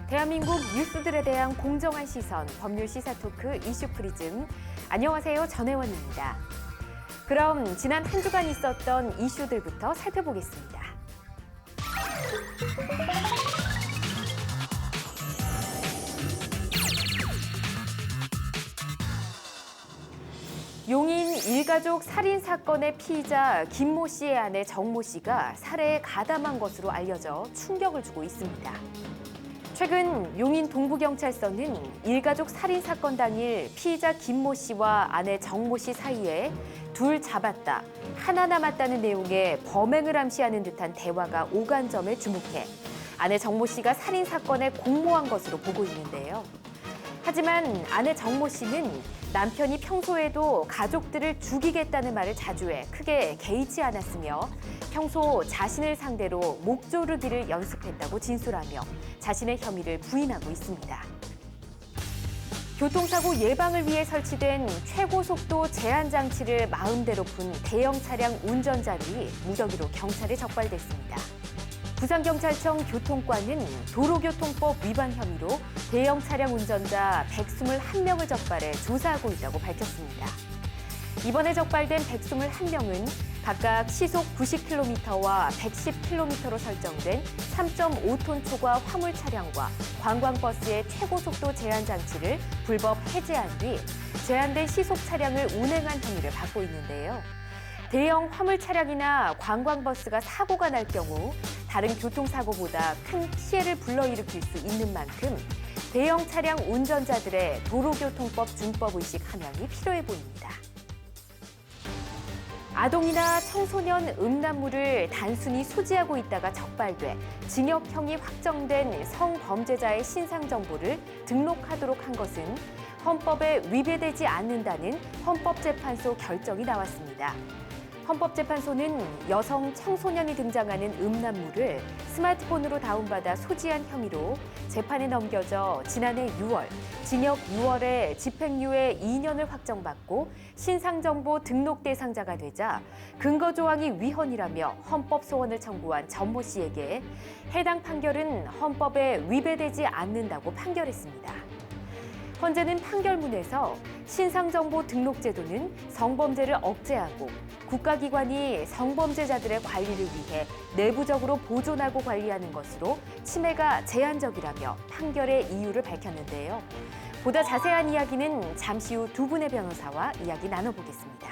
대한민국 뉴스들에 대한 공정한 시선, 법률 시사 토크 이슈 프리즘. 안녕하세요, 전혜원입니다. 그럼 지난 한 주간 있었던 이슈들부터 살펴보겠습니다. 용인 일가족 살인 사건의 피의자 김모 씨의 아내 정모 씨가 살해에 가담한 것으로 알려져 충격을 주고 있습니다. 최근 용인 동부경찰서는 일가족 살인 사건 당일 피의자 김모 씨와 아내 정모 씨 사이에 둘 잡았다, 하나 남았다는 내용의 범행을 암시하는 듯한 대화가 오간 점에 주목해 아내 정모 씨가 살인 사건에 공모한 것으로 보고 있는데요. 하지만 아내 정모 씨는 남편이 평소에도 가족들을 죽이겠다는 말을 자주 해 크게 개의치 않았으며 평소 자신을 상대로 목 조르기를 연습했다고 진술하며 자신의 혐의를 부인하고 있습니다. 교통사고 예방을 위해 설치된 최고속도 제한 장치를 마음대로 푼 대형 차량 운전자들이 무더기로 경찰에 적발됐습니다. 부산경찰청 교통과는 도로교통법 위반 혐의로 대형 차량 운전자 121명을 적발해 조사하고 있다고 밝혔습니다. 이번에 적발된 121명은 각각 시속 90km와 110km로 설정된 3.5톤 초과 화물 차량과 관광버스의 최고속도 제한 장치를 불법 해제한 뒤 제한된 시속 차량을 운행한 혐의를 받고 있는데요. 대형 화물 차량이나 관광버스가 사고가 날 경우 다른 교통사고보다 큰 피해를 불러일으킬 수 있는 만큼 대형 차량 운전자들의 도로교통법 준법의식 함양이 필요해 보입니다. 아동이나 청소년 음란물을 단순히 소지하고 있다가 적발돼 징역형이 확정된 성범죄자의 신상정보를 등록하도록 한 것은 헌법에 위배되지 않는다는 헌법재판소 결정이 나왔습니다. 헌법재판소는 여성 청소년이 등장하는 음란물을 스마트폰으로 다운받아 소지한 혐의로 재판에 넘겨져 지난해 6월, 징역 6월에 집행유예 2년을 확정받고 신상정보 등록 대상자가 되자 근거조항이 위헌이라며 헌법소원을 청구한 전모 씨에게 해당 판결은 헌법에 위배되지 않는다고 판결했습니다. 헌재는 판결문에서 신상정보 등록제도는 성범죄를 억제하고 국가기관이 성범죄자들의 관리를 위해 내부적으로 보존하고 관리하는 것으로 침해가 제한적이라며 판결의 이유를 밝혔는데요. 보다 자세한 이야기는 잠시 후 두 분의 변호사와 이야기 나눠보겠습니다.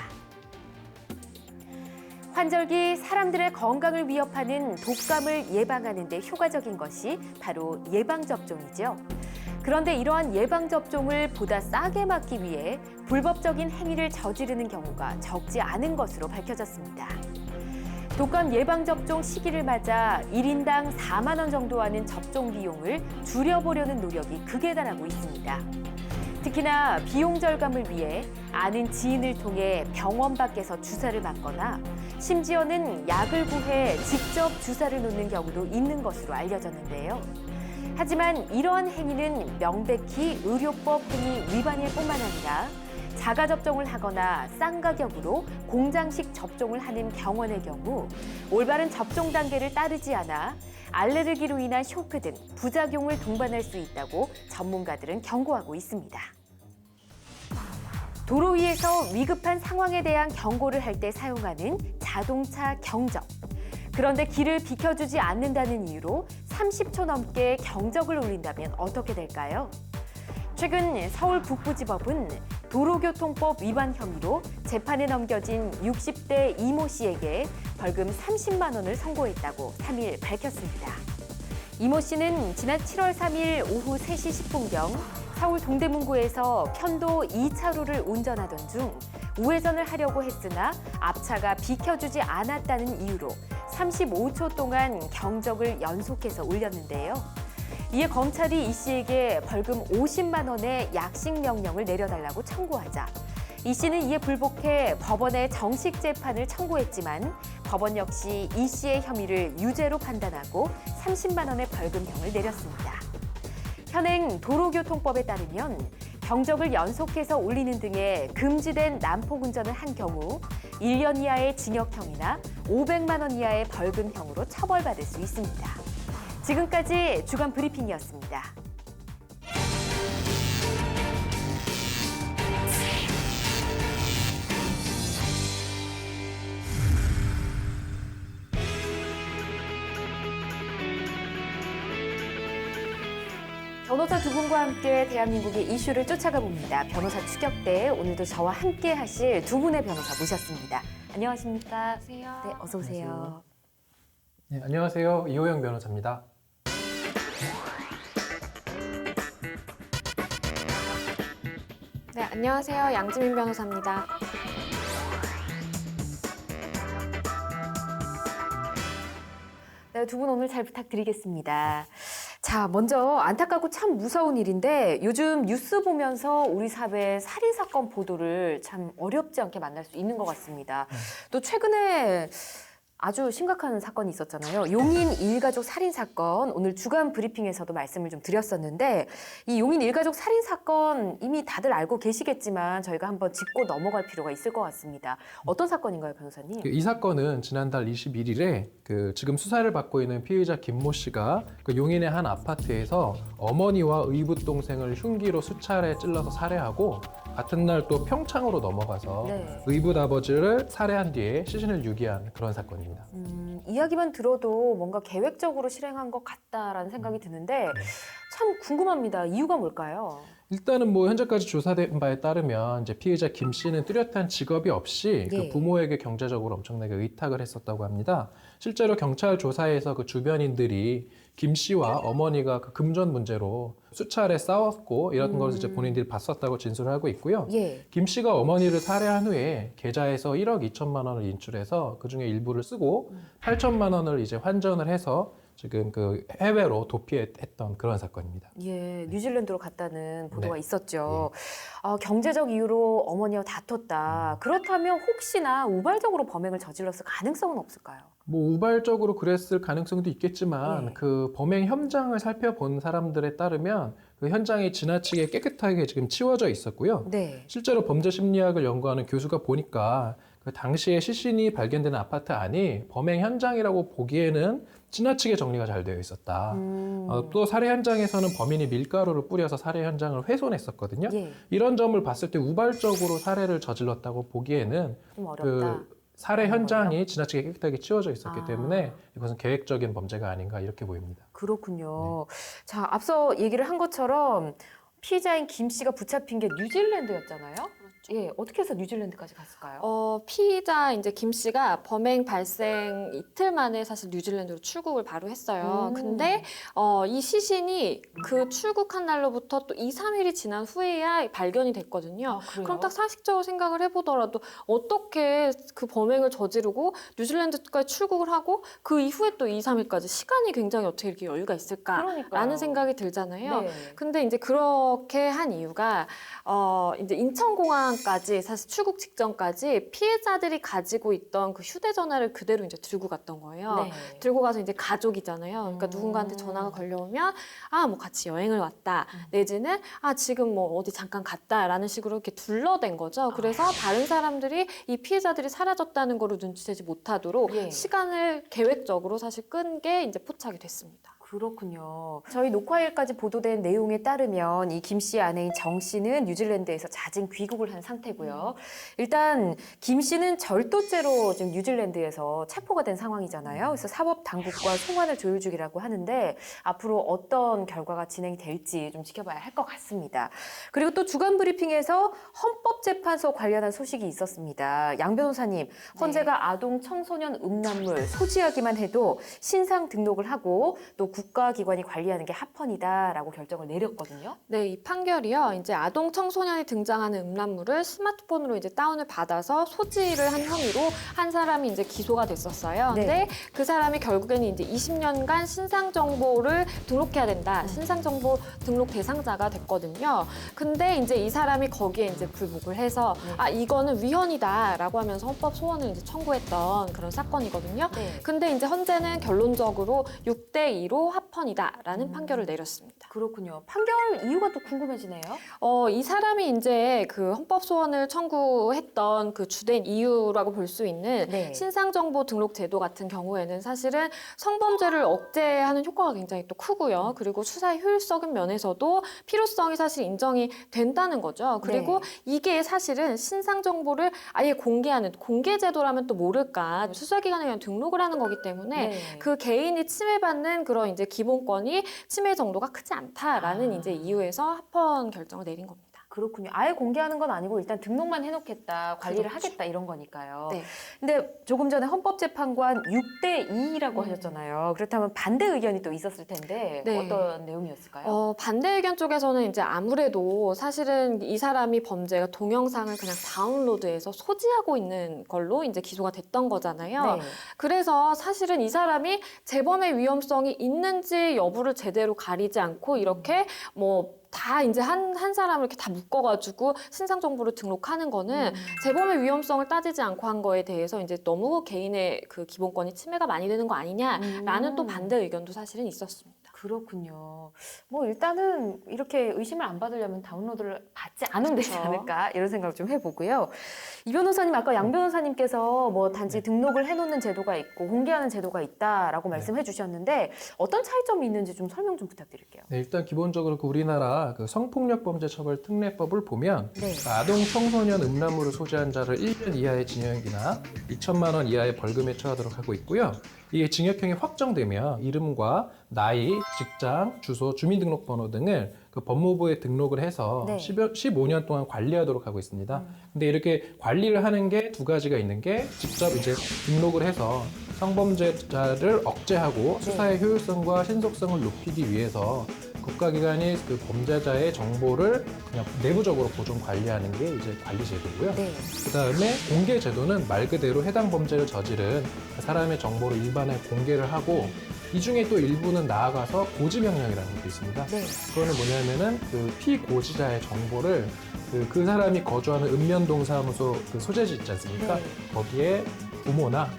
환절기 사람들의 건강을 위협하는 독감을 예방하는 데 효과적인 것이 바로 예방접종이죠. 그런데 이러한 예방접종을 보다 싸게 맞기 위해 불법적인 행위를 저지르는 경우가 적지 않은 것으로 밝혀졌습니다. 독감 예방접종 시기를 맞아 1인당 4만 원 정도 하는 접종 비용을 줄여보려는 노력이 극에 달하고 있습니다. 특히나 비용 절감을 위해 아는 지인을 통해 병원 밖에서 주사를 맞거나 심지어는 약을 구해 직접 주사를 놓는 경우도 있는 것으로 알려졌는데요. 하지만 이러한 행위는 명백히 의료법 행위 위반일 뿐만 아니라 자가접종을 하거나 싼 가격으로 공장식 접종을 하는 병원의 경우 올바른 접종 단계를 따르지 않아 알레르기로 인한 쇼크 등 부작용을 동반할 수 있다고 전문가들은 경고하고 있습니다. 도로 위에서 위급한 상황에 대한 경고를 할 때 사용하는 자동차 경적. 그런데 길을 비켜주지 않는다는 이유로 30초 넘게 경적을 울린다면 어떻게 될까요? 최근 서울 북부지법은 도로교통법 위반 혐의로 재판에 넘겨진 60대 이모 씨에게 벌금 30만 원을 선고했다고 3일 밝혔습니다. 이모 씨는 지난 7월 3일 오후 3시 10분경 서울 동대문구에서 편도 2차로를 운전하던 중 우회전을 하려고 했으나 앞차가 비켜주지 않았다는 이유로 35초 동안 경적을 연속해서 울렸는데요. 이에 검찰이 이 씨에게 벌금 50만 원의 약식 명령을 내려달라고 청구하자 이 씨는 이에 불복해 법원에 정식 재판을 청구했지만 법원 역시 이 씨의 혐의를 유죄로 판단하고 30만 원의 벌금형을 내렸습니다. 현행 도로교통법에 따르면 경적을 연속해서 울리는 등의 금지된 난폭 운전을 한 경우 1년 이하의 징역형이나 500만 원 이하의 벌금형으로 처벌받을 수 있습니다. 지금까지 주간 브리핑이었습니다. 변호사 두 분과 함께 대한민국의 이슈를 쫓아가 봅니다. 변호사 추격대 오늘도 저와 함께 하실 두 분의 변호사 모셨습니다. 안녕하십니까? 안녕하세요. 네, 어서 오세요. 네, 안녕하세요. 이호영 변호사입니다. 네, 안녕하세요. 양지민 변호사입니다. 네, 두 분 오늘 잘 부탁드리겠습니다. 자, 먼저 안타깝고 참 무서운 일인데 요즘 뉴스 보면서 우리 사회 살인사건 보도를 참 어렵지 않게 만날 수 있는 것 같습니다. 또 최근에 아주 심각한 사건이 있었잖아요. 용인 일가족 살인사건, 오늘 주간 브리핑에서도 말씀을 좀 드렸었는데 이 용인 일가족 살인사건 이미 다들 알고 계시겠지만 저희가 한번 짚고 넘어갈 필요가 있을 것 같습니다. 어떤 사건인가요, 변호사님? 이 사건은 지난달 21일에 지금 수사를 받고 있는 피의자 김모 씨가 용인의 한 아파트에서 어머니와 의붓 동생을 흉기로 수차례 찔러서 살해하고 같은 날 또 평창으로 넘어가서 네. 의붓 아버지를 살해한 뒤에 시신을 유기한 그런 사건입니다. 이야기만 들어도 뭔가 계획적으로 실행한 것 같다라는 생각이 드는데 참 궁금합니다. 이유가 뭘까요? 일단은 뭐 현재까지 조사된 바에 따르면 이제 피해자 김 씨는 뚜렷한 직업이 없이 예. 그 부모에게 경제적으로 엄청나게 의탁을 했었다고 합니다. 실제로 경찰 조사에서 그 주변인들이 김 씨와 어머니가 그 금전 문제로 수차례 싸웠고 이런 것을 이제 본인들이 봤었다고 진술을 하고 있고요. 예. 김 씨가 어머니를 살해한 후에 계좌에서 1억 2천만 원을 인출해서 그 중에 일부를 쓰고 8천만 원을 이제 환전을 해서 지금 그 해외로 도피했던 그런 사건입니다. 예, 뉴질랜드로 갔다는 보도가 네. 있었죠. 경제적 이유로 어머니와 다퉜다. 그렇다면 혹시나 우발적으로 범행을 저질렀을 가능성은 없을까요? 뭐 우발적으로 그랬을 가능성도 있겠지만 네. 그 범행 현장을 살펴본 사람들에 따르면 그 현장이 지나치게 깨끗하게 지금 치워져 있었고요. 네. 실제로 범죄 심리학을 연구하는 교수가 보니까 그 당시에 시신이 발견되는 아파트 안이 범행 현장이라고 보기에는 지나치게 정리가 잘 되어 있었다. 또 살해 현장에서는 범인이 밀가루를 뿌려서 살해 현장을 훼손했었거든요. 예, 이런 점을 봤을 때 우발적으로 살해를 저질렀다고 보기에는 좀 어렵다. 그 살해 그런 현장이 거예요? 지나치게 깨끗하게 치워져 있었기 아. 때문에 이것은 계획적인 범죄가 아닌가 이렇게 보입니다. 그렇군요. 자, 앞서 얘기를 한 것처럼 피의자인 김 씨가 붙잡힌 게 뉴질랜드였잖아요. 예, 어떻게 해서 뉴질랜드까지 갔을까요? 피의자 이제 김 씨가 범행 발생 이틀 만에 사실 뉴질랜드로 출국을 바로 했어요. 근데 이 시신이 그 출국한 날로부터 또 2, 3일이 지난 후에야 발견이 됐거든요. 그래요? 그럼 딱 상식적으로 생각을 해보더라도 어떻게 그 범행을 저지르고 뉴질랜드까지 출국을 하고 그 이후에 또 2, 3일까지 시간이 굉장히 어떻게 이렇게 여유가 있을까라는 그러니까요. 생각이 들잖아요. 네. 근데 이제 그렇게 한 이유가 이제 인천공항까지 사실 출국 직전까지 피해자들이 가지고 있던 그 휴대전화를 그대로 이제 들고 갔던 거예요. 네. 들고 가서 이제 가족이잖아요. 그러니까 누군가한테 전화가 걸려오면 뭐 같이 여행을 왔다. 내지는 지금 뭐 어디 잠깐 갔다라는 식으로 이렇게 둘러댄 거죠. 그래서 다른 사람들이 이 피해자들이 사라졌다는 거를 눈치채지 못하도록 예. 시간을 계획적으로 사실 끈 게 이제 포착이 됐습니다. 그렇군요. 저희 녹화일까지 보도된 내용에 따르면 이 김 씨의 아내인 정 씨는 뉴질랜드에서 자진 귀국을 한 상태고요. 일단 김 씨는 절도죄로 지금 뉴질랜드에서 체포가 된 상황이잖아요. 그래서 사법 당국과 송환을 조율 중이라고 하는데 앞으로 어떤 결과가 진행이 될지 좀 지켜봐야 할 것 같습니다. 그리고 또 주간 브리핑에서 헌법재판소 관련한 소식이 있었습니다. 양 변호사님, 헌재가 아동 청소년 음란물 소지하기만 해도 신상 등록을 하고 또 국가기관이 관리하는 게 합헌이다라고 결정을 내렸거든요. 네, 이 판결이요. 이제 아동 청소년이 등장하는 음란물을 스마트폰으로 이제 다운을 받아서 소지를 한 혐의로 한 사람이 이제 기소가 됐었어요. 네. 근데 그 사람이 결국에는 이제 20년간 신상 정보를 등록해야 된다. 신상 정보 등록 대상자가 됐거든요. 근데 이제 이 사람이 거기에 이제 불복을 해서 이거는 위헌이다라고 하면서 헌법 소원을 이제 청구했던 그런 사건이거든요. 네. 근데 이제 헌재는 결론적으로 6대2로 합헌이다라는 판결을 내렸습니다. 그렇군요. 판결 이유가 또 궁금해지네요. 이 사람이 이제 그 헌법 소원을 청구했던 그 주된 이유라고 볼 수 있는 네. 신상정보 등록 제도 같은 경우에는 사실은 성범죄를 억제하는 효과가 굉장히 또 크고요. 그리고 수사의 효율적인 면에서도 필요성이 사실 인정이 된다는 거죠. 그리고 이게 사실은 신상정보를 아예 공개하는 공개 제도라면 또 모를까 수사기관에 그냥 등록을 하는 거기 때문에 네. 그 개인이 침해받는 그런 이제 기본권이 침해 정도가 크지 않다라는 이제 이유에서 합헌 결정을 내린 겁니다. 그렇군요. 아예 공개하는 건 아니고 일단 등록만 해놓겠다, 관리를 그렇죠. 하겠다 이런 거니까요. 네. 근데 조금 전에 헌법재판관 6대 2라고 하셨잖아요. 그렇다면 반대 의견이 또 있었을 텐데 네. 어떤 내용이었을까요? 반대 의견 쪽에서는 이제 아무래도 사실은 이 사람이 범죄가 동영상을 그냥 다운로드해서 소지하고 있는 걸로 이제 기소가 됐던 거잖아요. 네. 그래서 사실은 이 사람이 재범의 위험성이 있는지 여부를 제대로 가리지 않고 이렇게 뭐 다 이제 한 사람을 이렇게 다 묶어가지고 신상 정보를 등록하는 거는 재범의 위험성을 따지지 않고 한 거에 대해서 이제 너무 개인의 그 기본권이 침해가 많이 되는 거 아니냐라는 또 반대 의견도 사실은 있었습니다. 그렇군요. 뭐 일단은 이렇게 의심을 안 받으려면 다운로드를 받지 않으면 되지 그렇죠. 않을까 이런 생각을 좀 해보고요. 이 변호사님 아까 양 변호사님께서 뭐 단지 등록을 해놓는 제도가 있고 공개하는 제도가 있다라고 말씀해 주셨는데 어떤 차이점이 있는지 좀 설명 좀 부탁드릴게요. 네, 일단 기본적으로 그 우리나라 그 성폭력범죄처벌 특례법을 보면 네. 아동 청소년 음란물을 소지한 자를 1년 이하의 징역이나 2천만 원 이하의 벌금에 처하도록 하고 있고요. 이게 징역형이 확정되면 이름과 나이, 직장, 주소, 주민등록번호 등을 그 법무부에 등록을 해서 네. 15년 동안 관리하도록 하고 있습니다. 근데 이렇게 관리를 하는 게 두 가지가 있는 게 직접 이제 등록을 해서 성범죄자를 억제하고 수사의 효율성과 신속성을 높이기 위해서 국가기관이 그 범죄자의 정보를 그냥 내부적으로 보존 관리하는 게 이제 관리 제도고요. 네. 그다음에 공개 제도는 말 그대로 해당 범죄를 저지른 사람의 정보를 일반에 공개를 하고 이 중에 또 일부는 나아가서 고지 명령이라는 게 있습니다. 네. 그거는 뭐냐면은 그 피고지자의 정보를 그 사람이 거주하는 읍면동사무소 그 소재지 있지 않습니까? 네. 거기에 부모나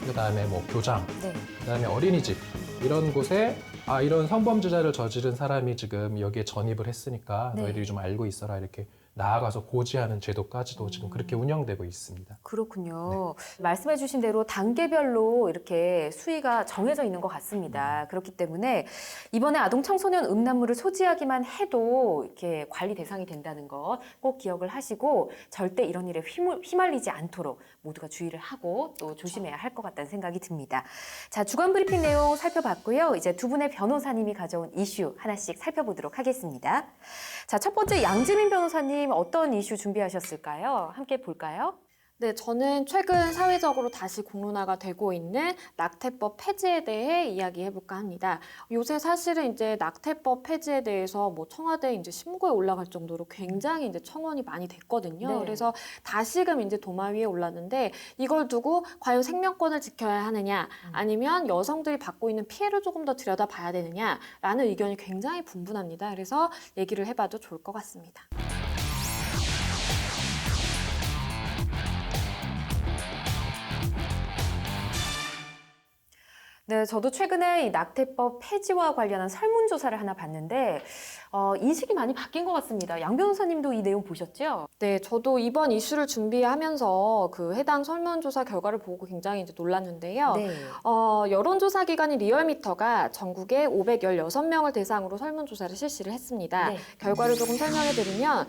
그다음에 뭐 교장, 네. 그다음에 어린이집 이런 곳에 이런 성범죄자를 저지른 사람이 지금 여기에 전입을 했으니까 네. 너희들이 좀 알고 있어라 이렇게 나아가서 고지하는 제도까지도 지금 그렇게 운영되고 있습니다. 그렇군요. 말씀해 주신 대로 단계별로 이렇게 수위가 정해져 있는 것 같습니다. 그렇기 때문에 이번에 아동 청소년 음란물을 소지하기만 해도 이렇게 관리 대상이 된다는 것 꼭 기억을 하시고 절대 이런 일에 휘말리지 않도록 모두가 주의를 하고 또 조심해야 할 것 같다는 생각이 듭니다. 자, 주간 브리핑 내용 살펴봤고요. 이제 두 분의 변호사님이 가져온 이슈 하나씩 살펴보도록 하겠습니다. 자, 첫 번째 양지민 변호사님 어떤 이슈 준비하셨을까요? 함께 볼까요? 네, 저는 최근 사회적으로 다시 공론화가 되고 있는 낙태법 폐지에 대해 이야기해볼까 합니다. 요새 사실은 이제 낙태법 폐지에 대해서 뭐 청와대 이제 심구에 올라갈 정도로 굉장히 이제 청원이 많이 됐거든요. 네. 그래서 다시금 이제 도마 위에 올랐는데 이걸 두고 과연 생명권을 지켜야 하느냐 아니면 여성들이 받고 있는 피해를 조금 더 들여다봐야 되느냐라는 의견이 굉장히 분분합니다. 그래서 얘기를 해봐도 좋을 것 같습니다. 네, 저도 최근에 이 낙태법 폐지와 관련한 설문조사를 하나 봤는데 인식이 많이 바뀐 것 같습니다. 양 변호사님도 이 내용 보셨죠? 네, 저도 이번 이슈를 준비하면서 그 해당 설문조사 결과를 보고 굉장히 이제 놀랐는데요. 네. 여론조사 기관인 리얼미터가 전국에 516명을 대상으로 설문조사를 실시를 했습니다. 네. 결과를 조금 설명해 드리면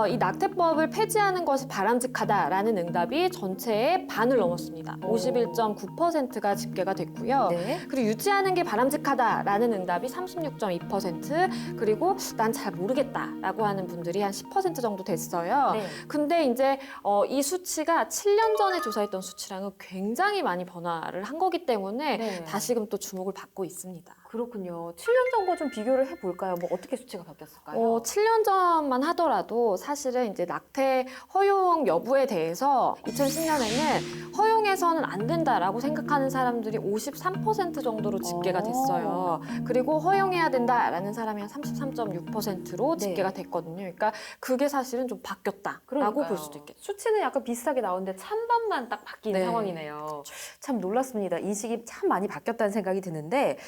이 낙태법을 폐지하는 것이 바람직하다라는 응답이 전체의 반을 넘었습니다. 51.9%가 집계가 됐고요. 네. 그리고 유지하는 게 바람직하다라는 응답이 36.2%, 그리고 난 잘 모르겠다라고 하는 분들이 한 10% 정도 됐어요. 네. 근데 이제 이 수치가 7년 전에 조사했던 수치랑은 굉장히 많이 변화를 한 거기 때문에 네. 다시금 또 주목을 받고 있습니다. 그렇군요. 7년 전과 좀 비교를 해볼까요? 뭐 어떻게 수치가 바뀌었을까요? 7년 전만 하더라도 사실은 이제 낙태 허용 여부에 대해서 2010년에는 허용해서는 안 된다라고 생각하는 사람들이 53% 정도로 집계가 됐어요. 그리고 허용해야 된다라는 사람이 한 33.6%로 네. 집계가 됐거든요. 그러니까 그게 사실은 좀 바뀌었다라고 그러니까요. 볼 수도 있겠죠. 수치는 약간 비슷하게 나오는데 찬반만 딱 바뀐 네. 상황이네요. 참 놀랐습니다. 인식이 참 많이 바뀌었다는 생각이 드는데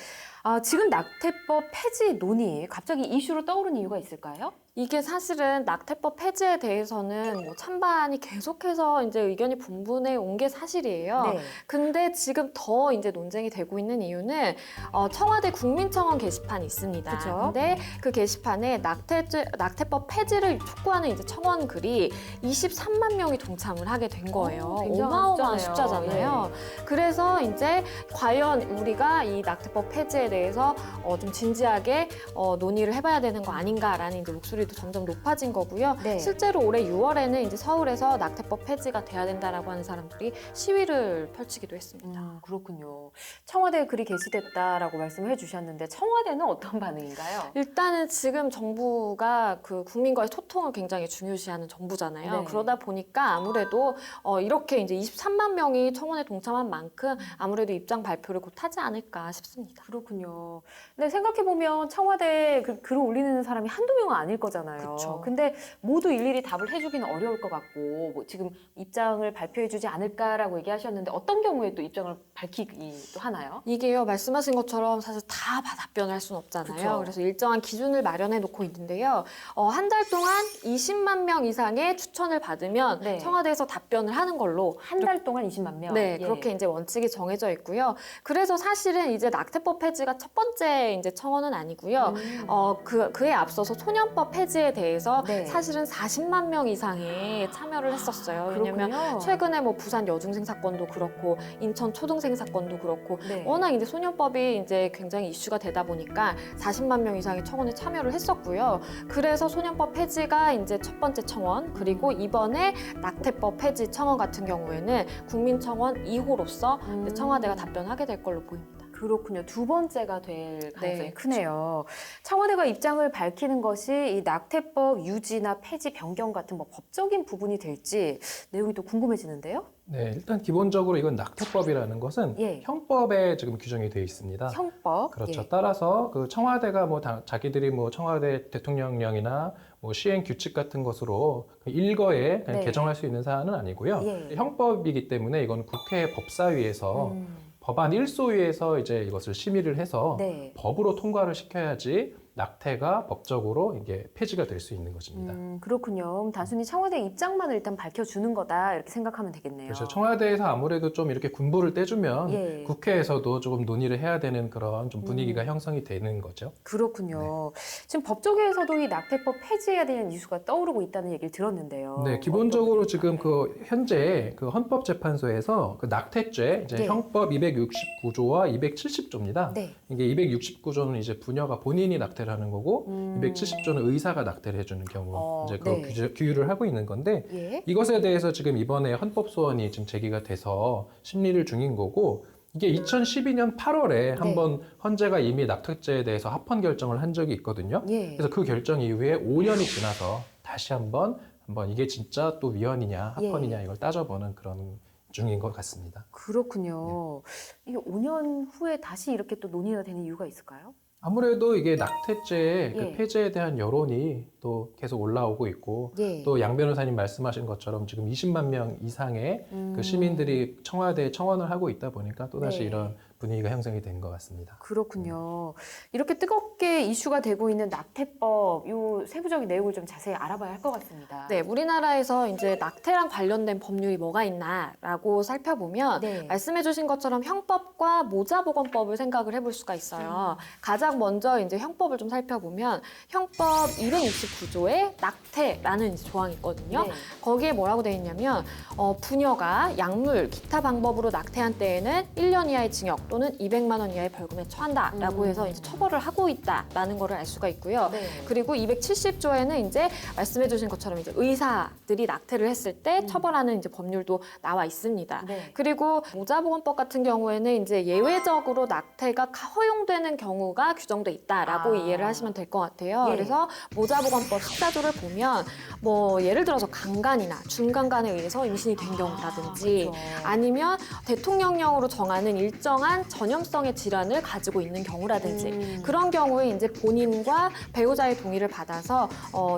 지금 낙태법 폐지 논의 갑자기 이슈로 떠오른 이유가 있을까요? 이게 사실은 낙태법 폐지에 대해서는 뭐 찬반이 계속해서 이제 의견이 분분해 온 게 사실이에요. 네. 근데 지금 더 이제 논쟁이 되고 있는 이유는 청와대 국민청원 게시판이 있습니다. 그쵸. 근데 그 게시판에 낙태법 폐지를 촉구하는 이제 청원 글이 23만 명이 동참을 하게 된 거예요. 굉장한 어마어마한 숫자네요. 숫자잖아요. 그래서 이제 과연 우리가 이 낙태법 폐지에 대해서 좀 진지하게 논의를 해봐야 되는 거 아닌가라는 이제 목소리도 점점 높아진 거고요. 네. 실제로 올해 6월에는 이제 서울에서 낙태법 폐지가 돼야 된다라고 하는 사람들이 시위를 펼치기도 했습니다. 그렇군요. 청와대에 글이 게시됐다라고 말씀해 주셨는데 청와대는 어떤 반응인가요? 일단은 지금 정부가 그 국민과의 소통을 굉장히 중요시하는 정부잖아요. 네. 그러다 보니까 아무래도 이렇게 이제 23만 명이 청원에 동참한 만큼 아무래도 입장 발표를 곧 하지 않을까 싶습니다. 그렇군요. 근데 생각해보면 청와대에 글을 올리는 사람이 한두 명은 아닐 거잖아요. 그쵸. 근데 모두 일일이 답을 해주기는 어려울 것 같고 뭐 지금 입장을 발표해주지 않을까라고 얘기하셨는데 어떤 경우에 또 입장을 밝히기 또 하나요? 이게요, 말씀하신 것처럼 사실 다 답변을 할 수는 없잖아요. 그쵸. 그래서 일정한 기준을 마련해 놓고 있는데요. 한 달 동안 20만 명 이상의 추천을 받으면 네. 청와대에서 답변을 하는 걸로 한 달 동안 20만 명. 네, 예. 그렇게 이제 원칙이 정해져 있고요. 그래서 사실은 이제 낙태법 폐지가 첫 번째 이제 청원은 아니고요. 그에 앞서서 소년법 폐지에 대해서 네. 사실은 40만 명 이상이 참여를 했었어요. 왜냐면 그렇군요. 최근에 뭐 부산 여중생 사건도 그렇고 인천 초등생 사건도 그렇고 네. 워낙 이제 소년법이 이제 굉장히 이슈가 되다 보니까 40만 명 이상이 청원에 참여를 했었고요. 그래서 소년법 폐지가 이제 첫 번째 청원, 그리고 이번에 낙태법 폐지 청원 같은 경우에는 국민청원 2호로서 청와대가 답변하게 될 걸로 보입니다. 그렇군요. 두 번째가 될 가능성이 네, 크네요. 청와대가 입장을 밝히는 것이 이 낙태법 유지나 폐지 변경 같은 뭐 법적인 부분이 될지 내용이 또 궁금해지는데요. 네, 일단 기본적으로 이건 낙태법이라는 것은 예. 형법에 지금 규정이 되어 있습니다. 형법. 그렇죠. 예. 따라서 그 청와대가 뭐 자기들이 뭐 청와대 대통령령이나 뭐 시행 규칙 같은 것으로 일거에 그냥 네. 개정할 수 있는 사안은 아니고요. 예. 형법이기 때문에 이건 국회 법사위에서 법안 1소위에서 이제 이것을 심의를 해서 네. 법으로 통과를 시켜야지 낙태가 법적으로 이게 폐지가 될 수 있는 것입니다. 그렇군요. 단순히 청와대 입장만을 일단 밝혀주는 거다 이렇게 생각하면 되겠네요. 그래서 청와대에서 아무래도 좀 이렇게 군부를 떼주면 예. 국회에서도 조금 논의를 해야 되는 그런 좀 분위기가 형성이 되는 거죠. 그렇군요. 지금 법조계에서도 이 낙태법 폐지에 대한 이슈가 떠오르고 있다는 얘기를 들었는데요. 네, 기본적으로 지금 그 현재 그 헌법재판소에서 그 낙태죄 이제 네. 형법 269조와 270조입니다. 네. 이게 269조는 이제 부녀가 본인이 낙태를 하는 거고 270조는 의사가 낙태를 해주는 경우 이제 그 네. 규율을 하고 있는 건데 예. 이것에 대해서 지금 이번에 헌법소원이 지금 제기가 돼서 심리를 중인 거고 이게 2012년 8월에 한번 헌재가 이미 낙태죄에 대해서 합헌 결정을 한 적이 있거든요. 예. 그래서 그 결정 이후에 5년이 지나서 다시 한번 이게 진짜 또 위헌이냐 합헌이냐 이걸 따져보는 그런 중인 것 같습니다. 그렇군요. 이게 5년 후에 다시 이렇게 또 논의가 되는 이유가 있을까요? 아무래도 이게 낙태죄 그 예. 폐지에 대한 여론이 또 계속 올라오고 있고 예. 또 양 변호사님 말씀하신 것처럼 지금 20만 명 이상의 그 시민들이 청와대에 청원을 하고 있다 보니까 또다시 네. 이런 분위기가 형성이 된 것 같습니다. 그렇군요. 이렇게 뜨겁게 이슈가 되고 있는 낙태법, 요 세부적인 내용을 좀 자세히 알아봐야 할 것 같습니다. 네, 우리나라에서 이제 낙태랑 관련된 법률이 뭐가 있나라고 살펴보면 네. 말씀해주신 것처럼 형법과 모자보건법을 생각을 해볼 수가 있어요. 가장 먼저 이제 형법을 좀 살펴보면 형법 269조에 낙태라는 조항이 있거든요. 네. 거기에 뭐라고 되어 있냐면 부녀가 약물, 기타 방법으로 낙태한 때에는 1년 이하의 징역 또는 200만 원 이하의 벌금에 처한다라고 해서 이제 처벌을 하고 있다라는 거를 알 수가 있고요. 네. 그리고 270조에는 이제 말씀해주신 것처럼 이제 의사들이 낙태를 했을 때 처벌하는 이제 법률도 나와 있습니다. 네. 그리고 모자보건법 같은 경우에는 이제 예외적으로 낙태가 허용되는 경우가 규정돼 있다라고 이해를 하시면 될 것 같아요. 예. 그래서 모자보건법 14조를 보면 뭐 예를 들어서 강간이나 중강간에 의해서 임신이 된 경우라든지 그렇죠. 아니면 대통령령으로 정하는 일정한 전염성의 질환을 가지고 있는 경우라든지 그런 경우에 이제 본인과 배우자의 동의를 받아서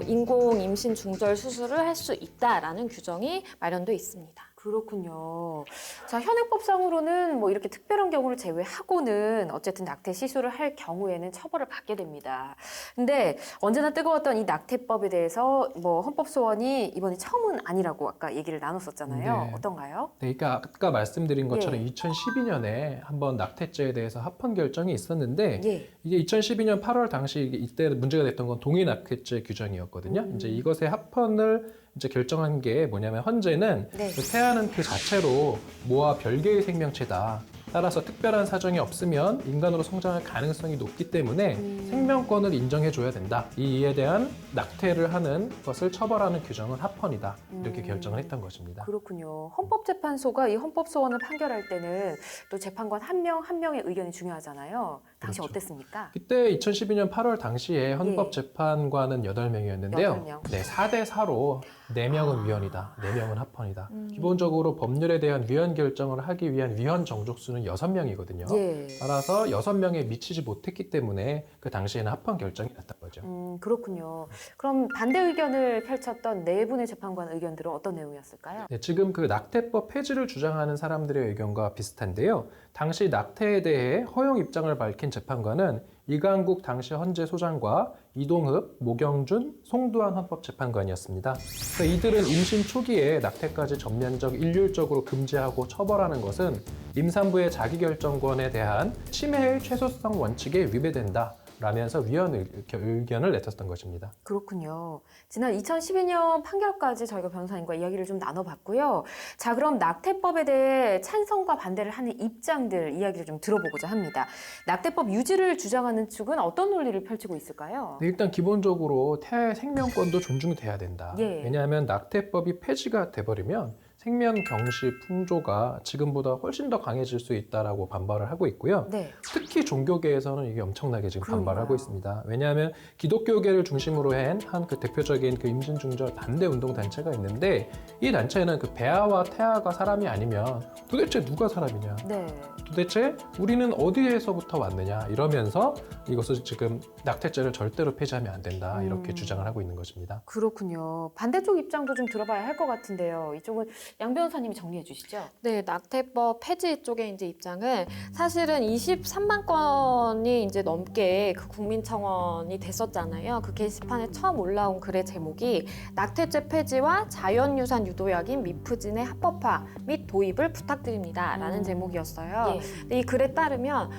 인공 임신 중절 수술을 할 수 있다라는 규정이 마련돼 있습니다. 그렇군요. 자, 현행법상으로는 뭐 이렇게 특별한 경우를 제외하고는 어쨌든 낙태 시술을 할 경우에는 처벌을 받게 됩니다. 근데 언제나 뜨거웠던 이 낙태법에 대해서 뭐 헌법소원이 이번이 처음은 아니라고 아까 얘기를 나눴었잖아요. 네. 어떤가요? 네, 그러니까 아까 말씀드린 것처럼 예. 2012년에 한번 낙태죄에 대해서 합헌 결정이 있었는데 예. 이게 2012년 8월 당시 이때 문제가 됐던 건 동의 낙태죄 규정이었거든요. 이제 이것의 합헌을 이제 결정한 게 뭐냐면 헌재는 네. 그 태아는 그 자체로 모와 별개의 생명체다. 따라서 특별한 사정이 없으면 인간으로 성장할 가능성이 높기 때문에 생명권을 인정해줘야 된다. 이 이에 대한 낙태를 하는 것을 처벌하는 규정은 합헌이다. 이렇게 결정을 했던 것입니다. 그렇군요. 헌법재판소가 이 헌법소원을 판결할 때는 또 재판관 한 명 한 명의 의견이 중요하잖아요. 당시 그렇죠. 어땠습니까? 그때 2012년 8월 당시에 헌법재판관은 8명이었는데요. 8명. 네, 4대 4로 4명은 위헌이다, 4명은 합헌이다. 기본적으로 법률에 대한 위헌 결정을 하기 위한 위헌 정족수는 6명이거든요. 예. 따라서 6명에 미치지 못했기 때문에 그 당시에는 합헌 결정이 났던 거죠. 그렇군요. 그럼 반대 의견을 펼쳤던 네 분의 재판관 의견들은 어떤 내용이었을까요? 네, 지금 그 낙태법 폐지를 주장하는 사람들의 의견과 비슷한데요. 당시 낙태에 대해 허용 입장을 밝힌 재판관은 이강국 당시 헌재 소장과 이동흡, 모경준, 송두환 헌법재판관이었습니다. 그래서 이들은 임신 초기에 낙태까지 전면적 일률적으로 금지하고 처벌하는 것은 임산부의 자기결정권에 대한 침해의 최소성 원칙에 위배된다. 라면서 위헌 의견을 내셨던 것입니다. 그렇군요. 지난 2012년 판결까지 저희가 변호사님과 이야기를 좀 나눠봤고요. 자, 그럼 낙태법에 대해 찬성과 반대를 하는 입장들 이야기를 좀 들어보고자 합니다. 낙태법 유지를 주장하는 측은 어떤 논리를 펼치고 있을까요? 네, 일단 기본적으로 태아의 생명권도 존중돼야 된다. 예. 왜냐하면 낙태법이 폐지가 돼버리면 생명 경시 풍조가 지금보다 훨씬 더 강해질 수 있다라고 반발을 하고 있고요. 네. 특히 종교계에서는 이게 엄청나게 지금 반발하고 그러니까요. 있습니다. 왜냐하면 기독교계를 중심으로 한 그 대표적인 그 임신 중절 반대 운동 단체가 있는데 이 단체는 그 배아와 태아가 사람이 아니면 도대체 누가 사람이냐? 네. 도대체 우리는 어디에서부터 왔느냐? 이러면서 이것을 지금 낙태죄를 절대로 폐지하면 안 된다. 이렇게 주장을 하고 있는 것입니다. 그렇군요. 반대쪽 입장도 좀 들어봐야 할 것 같은데요. 이쪽은 양 변호사님이 정리해 주시죠. 네, 낙태법 폐지 쪽의 이제 입장은 사실은 23만 건이 이제 넘게 그 국민청원이 됐었잖아요. 그 게시판에 처음 올라온 글의 제목이 낙태죄 폐지와 자연유산 유도약인 미프진의 합법화 및 도입을 부탁드립니다라는 제목이었어요. 예. 근데 이 글에 따르면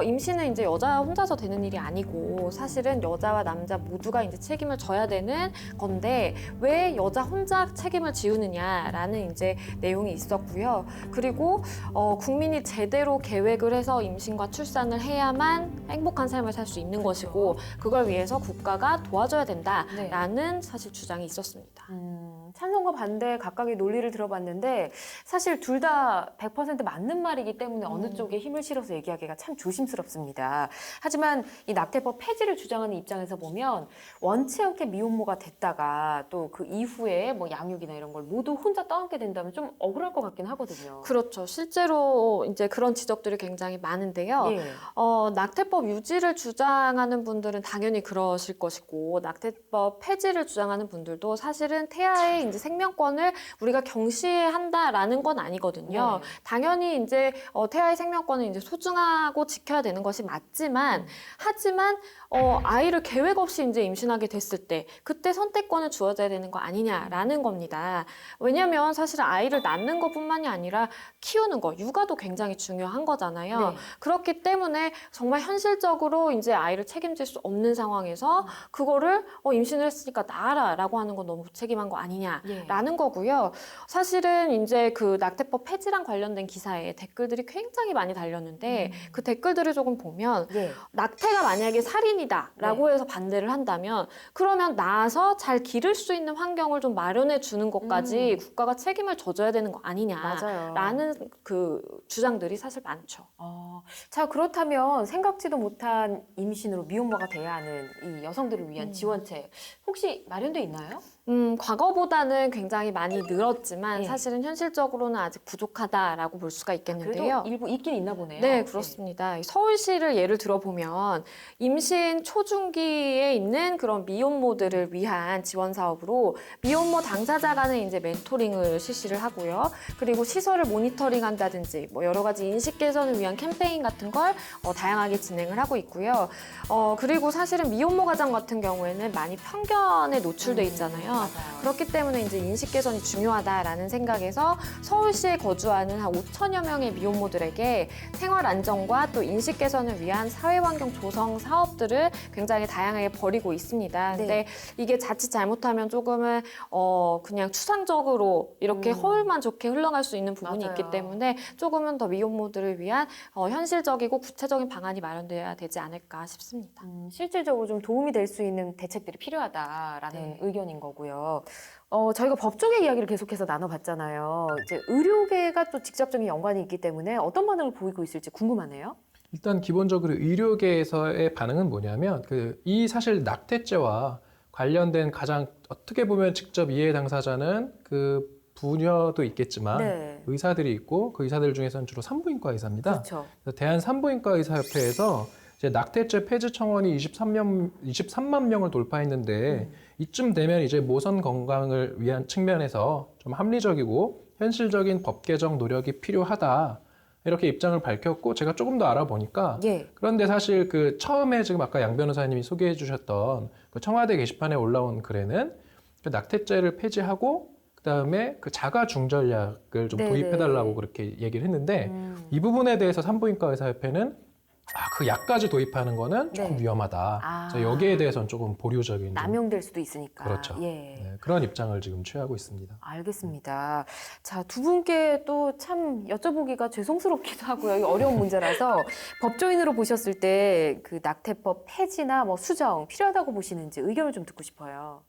임신은 이제 여자 혼자서 되는 일이 아니고 사실은 여자와 남자 모두가 이제 책임을 져야 되는 건데 왜 여자 혼자 책임을 지우느냐라는 이제 내용이 있었고요. 그리고 국민이 제대로 계획을 해서 임신과 출산을 해야만 행복한 삶을 살 수 있는 것이고 그걸 위해서 국가가 도와줘야 된다라는 사실 주장이 있었습니다. 찬성과 반대 각각의 논리를 들어봤는데 사실 둘 다 100% 맞는 말이기 때문에 어느 쪽에 힘을 실어서 얘기하기가 참 조심스럽습니다. 하지만 이 낙태법 폐지를 주장하는 입장에서 보면 원치 않게 미혼모가 됐다가 또 그 이후에 뭐 양육이나 이런 걸 모두 혼자 떠안게 된다면 좀 억울할 것 같긴 하거든요. 그렇죠. 실제로 이제 그런 지적들이 굉장히 많은데요. 예. 낙태법 유지를 주장하는 분들은 당연히 그러실 것이고 낙태법 폐지를 주장하는 분들도 사실은 태아의 이제 생명권을 우리가 경시한다라는 건 아니거든요. 네. 당연히 이제 태아의 생명권은 이제 소중하고 지켜야 되는 것이 맞지만 하지만 아이를 계획 없이 이제 임신하게 됐을 때 그때 선택권을 주어져야 되는 거 아니냐라는 겁니다. 왜냐하면 사실 아이를 낳는 것뿐만이 아니라 키우는 거, 육아도 굉장히 중요한 거잖아요. 네. 그렇기 때문에 정말 현실적으로 이제 아이를 책임질 수 없는 상황에서 그거를 임신을 했으니까 낳아라라고 하는 건 너무 무책임한 거 아니냐라는 거고요. 사실은 이제 그 낙태법 폐지랑 관련된 기사에 댓글들이 굉장히 많이 달렸는데 그 댓글들을 조금 보면 예. 낙태가 만약에 살인이다라고 해서 반대를 한다면 그러면 낳아서 잘 기를 수 있는 환경을 좀 마련해 주는 것까지 국가가 책임을 져줘야 되는 거 맞아요. 아니냐라는 그 주장들이 사실 많죠. 자, 그렇다면 생각지도 못한 임신으로 미혼모가 돼야 하는 이 여성들을 위한 지원책 혹시 마련돼 있나요? 과거보다는 굉장히 많이 늘었지만 예. 사실은 현실적으로는 아직 부족하다라고 볼 수가 있겠는데요. 그래도 일부 있긴 있나 보네요. 네, 그렇습니다. 서울시를 예를 들어보면 임신 초중기에 있는 그런 미혼모들을 위한 지원 사업으로 미혼모 당사자 간의 이제 멘토링을 실시를 하고요. 그리고 시설을 모니터링한다든지 뭐 여러 가지 인식 개선을 위한 캠페인 같은 걸 다양하게 진행을 하고 있고요. 그리고 사실은 미혼모 가정 같은 경우에는 많이 편견에 노출돼 있잖아요. 맞아요. 그렇기 때문에 때문에 이제 인식 개선이 중요하다라는 생각에서 서울시에 거주하는 한 5천여 명의 미혼모들에게 생활 안정과 또 인식 개선을 위한 사회 환경 조성 사업들을 굉장히 다양하게 벌이고 있습니다. 네. 근데 이게 자칫 잘못하면 조금은 그냥 추상적으로 이렇게 허울만 좋게 흘러갈 수 있는 부분이 맞아요. 있기 때문에 조금은 더 미혼모들을 위한 현실적이고 구체적인 방안이 마련돼야 되지 않을까 싶습니다. 실질적으로 좀 도움이 될 수 있는 대책들이 필요하다라는 네. 의견인 거고요. 저희가 법조계 이야기를 계속해서 나눠봤잖아요. 이제 의료계가 또 직접적인 연관이 있기 때문에 어떤 반응을 보이고 있을지 궁금하네요. 일단 기본적으로 의료계에서의 반응은 뭐냐면 이 사실 낙태죄와 관련된 가장 어떻게 보면 직접 이해 당사자는 그 부녀도 있겠지만 네. 의사들이 있고 그 의사들 중에서는 주로 산부인과 의사입니다. 그렇죠. 그래서 대한산부인과의사협회에서 이제 낙태죄 폐지 청원이 23만 명을 돌파했는데 이쯤 되면 이제 모성 건강을 위한 측면에서 좀 합리적이고 현실적인 법 개정 노력이 필요하다. 이렇게 입장을 밝혔고 제가 조금 더 알아보니까 예. 그런데 사실 그 처음에 지금 아까 양 변호사님이 소개해 주셨던 그 청와대 게시판에 올라온 글에는 그 낙태죄를 폐지하고 그다음에 그 자가 중절약을 좀 네네. 도입해달라고 그렇게 얘기를 했는데 이 부분에 대해서 산부인과 의사협회는 그 약까지 도입하는 거는 조금 네. 위험하다. 아. 그래서 여기에 대해서는 조금 보류적인 좀 남용될 수도 있으니까. 그렇죠. 예. 네, 그런 입장을 지금 취하고 있습니다. 알겠습니다. 자, 두 분께 또 참 여쭤보기가 죄송스럽기도 하고요. 이 어려운 문제라서 법조인으로 보셨을 때 그 낙태법 폐지나 뭐 수정 필요하다고 보시는지 의견을 좀 듣고 싶어요.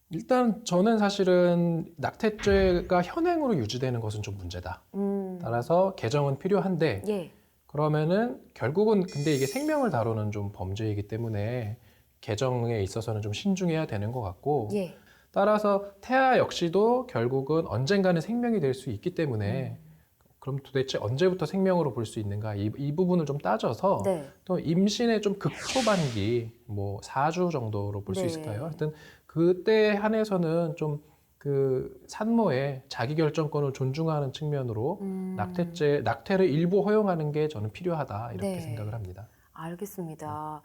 일단 저는 사실은 낙태죄가 현행으로 유지되는 것은 좀 문제다. 따라서 개정은 필요한데 예. 그러면은 결국은 근데 이게 생명을 다루는 좀 범죄이기 때문에 개정에 있어서는 좀 신중해야 되는 것 같고 예. 따라서 태아 역시도 결국은 언젠가는 생명이 될 수 있기 때문에 그럼 도대체 언제부터 생명으로 볼 수 있는가 이 부분을 좀 따져서 네. 또 임신의 좀 극초반기 뭐 4주 정도로 볼 수 네. 있을까요? 하여튼 그때 한해서는 좀 그 산모의 자기결정권을 존중하는 측면으로 낙태를 일부 허용하는 게 저는 필요하다 이렇게 네. 생각을 합니다. 알겠습니다.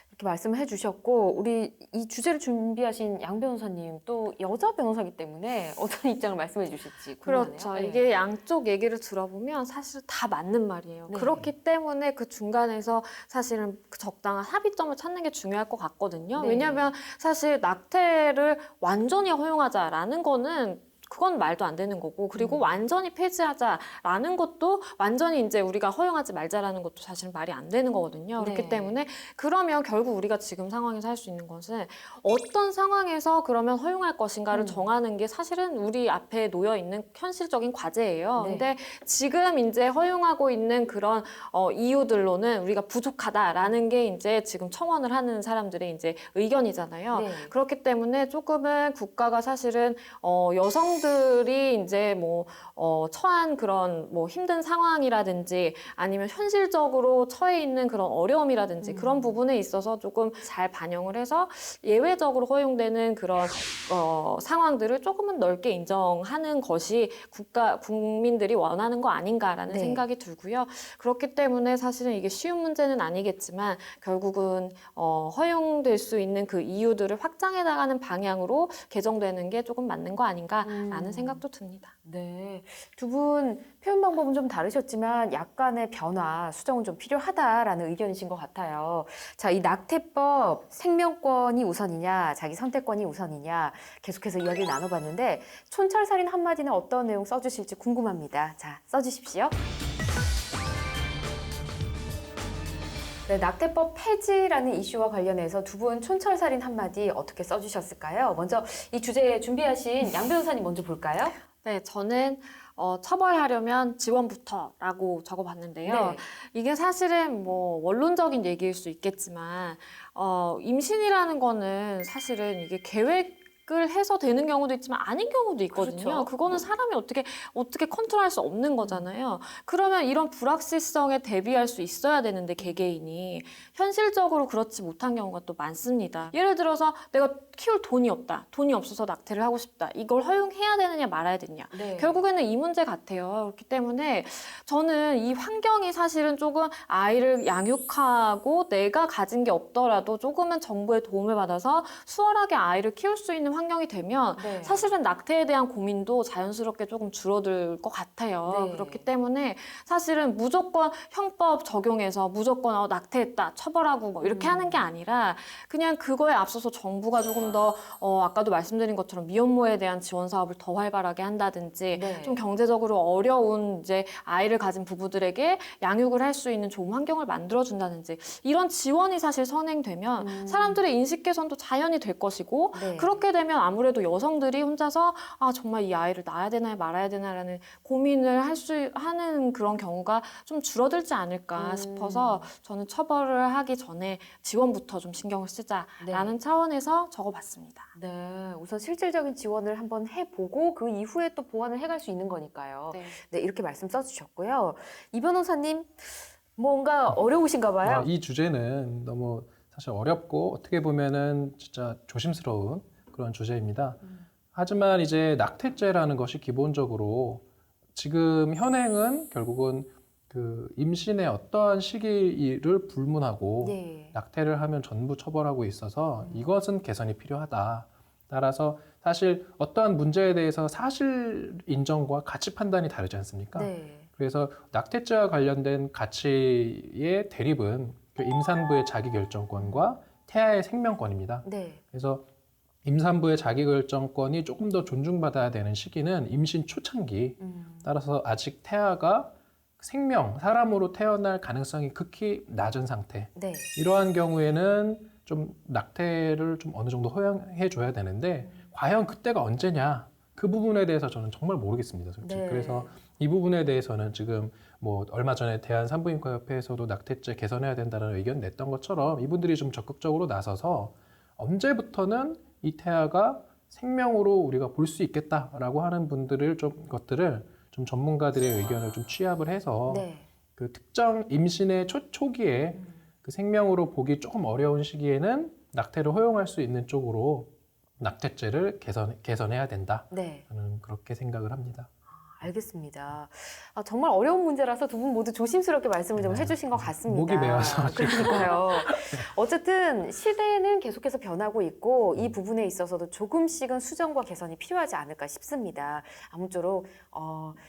이렇게 말씀을 해주셨고 우리 이 주제를 준비하신 양 변호사님 또 여자 변호사기 때문에 어떤 입장을 말씀해 주실지 궁금하네요. 그렇죠. 네. 이게 양쪽 얘기를 들어보면 사실 다 맞는 말이에요. 네. 그렇기 때문에 그 중간에서 사실은 그 적당한 합의점을 찾는 게 중요할 것 같거든요. 네. 왜냐하면 사실 낙태를 완전히 허용하자라는 거는 그건 말도 안 되는 거고 그리고 완전히 폐지하자라는 것도 완전히 이제 우리가 허용하지 말자라는 것도 사실은 말이 안 되는 거거든요. 그렇기 네. 때문에 그러면 결국 우리가 지금 상황에서 할 수 있는 것은 어떤 상황에서 그러면 허용할 것인가를 정하는 게 사실은 우리 앞에 놓여 있는 현실적인 과제예요. 네. 근데 지금 이제 허용하고 있는 그런 이유들로는 우리가 부족하다라는 게 이제 지금 청원을 하는 사람들의 이제 의견이잖아요. 네. 그렇기 때문에 조금은 국가가 사실은 여성들이 이제 뭐 처한 그런 뭐 힘든 상황이라든지 아니면 현실적으로 처해 있는 그런 어려움이라든지 그런 부분에 있어서 조금 잘 반영을 해서 예외적으로 허용되는 그런 상황들을 조금은 넓게 인정하는 것이 국민들이 원하는 거 아닌가라는 네. 생각이 들고요. 그렇기 때문에 사실은 이게 쉬운 문제는 아니겠지만 결국은 허용될 수 있는 그 이유들을 확장해 나가는 방향으로 개정되는 게 조금 맞는 거 아닌가라는 생각도 듭니다. 네. 두 분 표현 방법은 좀 다르셨지만 약간의 변화, 수정은 좀 필요하다라는 의견이신 것 같아요. 자, 이 낙태법 생명권이 우선이냐, 자기 선택권이 우선이냐 계속해서 이야기를 나눠봤는데 촌철살인 한마디는 어떤 내용 써주실지 궁금합니다. 자, 써주십시오. 네, 낙태법 폐지라는 이슈와 관련해서 두 분 촌철살인 한마디 어떻게 써주셨을까요? 먼저 이 주제 준비하신 양 변호사님 먼저 볼까요? 네, 저는 처벌하려면 지원부터라고 적어봤는데요. 네. 이게 사실은 뭐 원론적인 얘기일 수 있겠지만 임신이라는 거는 사실은 이게 계획을 해서 되는 경우도 있지만 아닌 경우도 있거든요. 그렇죠. 그거는 사람이 어떻게 컨트롤할 수 없는 거잖아요. 그러면 이런 불확실성에 대비할 수 있어야 되는데 개개인이 현실적으로 그렇지 못한 경우가 또 많습니다. 예를 들어서 내가 키울 돈이 없다. 돈이 없어서 낙태를 하고 싶다. 이걸 허용해야 되느냐 말아야 되느냐. 네. 결국에는 이 문제 같아요. 그렇기 때문에 저는 이 환경이 사실은 조금 아이를 양육하고 내가 가진 게 없더라도 조금은 정부의 도움을 받아서 수월하게 아이를 키울 수 있는 환경이 되면 네. 사실은 낙태에 대한 고민도 자연스럽게 조금 줄어들 것 같아요. 네. 그렇기 때문에 사실은 무조건 형법 적용해서 무조건 낙태했다 처벌하고 뭐 이렇게 하는 게 아니라 그냥 그거에 앞서서 정부가 조금 더 아까도 말씀드린 것처럼 미혼모에 대한 지원 사업을 더 활발하게 한다든지 네. 좀 경제적으로 어려운 이제 아이를 가진 부부들에게 양육을 할 수 있는 좋은 환경을 만들어준다든지 이런 지원이 사실 선행되면 사람들의 인식 개선도 자연히 될 것이고 네. 그렇게 되면 아무래도 여성들이 혼자서 정말 이 아이를 낳아야 되나 말아야 되나라는 고민을 하는 그런 경우가 좀 줄어들지 않을까 싶어서 저는 처벌을 하기 전에 지원부터 좀 신경을 쓰자라는 네. 차원에서 적어봤습니다. 네, 우선 실질적인 지원을 한번 해보고 그 이후에 또 보완을 해갈 수 있는 거니까요. 네, 이렇게 말씀 써주셨고요. 이 변호사님 뭔가 어려우신가 봐요. 이 주제는 너무 사실 어렵고 어떻게 보면은 진짜 조심스러운 그런 주제입니다. 하지만 이제 낙태죄라는 것이 기본적으로 지금 현행은 결국은 그 임신의 어떠한 시기를 불문하고 네. 낙태를 하면 전부 처벌하고 있어서 이것은 개선이 필요하다. 따라서 사실 어떠한 문제에 대해서 사실 인정과 가치 판단이 다르지 않습니까? 네. 그래서 낙태죄와 관련된 가치의 대립은 그 임산부의 자기결정권과 태아의 생명권입니다. 네. 그래서 임산부의 자기결정권이 조금 더 존중받아야 되는 시기는 임신 초창기. 따라서 아직 태아가 사람으로 태어날 가능성이 극히 낮은 상태. 네. 이러한 경우에는 좀 낙태를 좀 어느 정도 허용해 줘야 되는데 과연 그때가 언제냐? 그 부분에 대해서 저는 정말 모르겠습니다, 솔직히. 네. 그래서 이 부분에 대해서는 지금 뭐 얼마 전에 대한산부인과협회에서도 낙태죄 개선해야 된다는 의견 냈던 것처럼 이분들이 좀 적극적으로 나서서 언제부터는 이 태아가 생명으로 우리가 볼 수 있겠다라고 하는 것들을 좀 전문가들의 의견을 좀 취합을 해서 네. 그 특정 임신의 초기에 그 생명으로 보기 조금 어려운 시기에는 낙태를 허용할 수 있는 쪽으로 낙태죄를 개선해야 된다. 네. 저는 그렇게 생각을 합니다. 알겠습니다. 정말 어려운 문제라서 두 분 모두 조심스럽게 말씀을 좀 네. 해주신 것 같습니다. 목이 메어서. 그러니까요. 어쨌든 시대는 계속해서 변하고 있고 이 부분에 있어서도 조금씩은 수정과 개선이 필요하지 않을까 싶습니다. 아무쪼록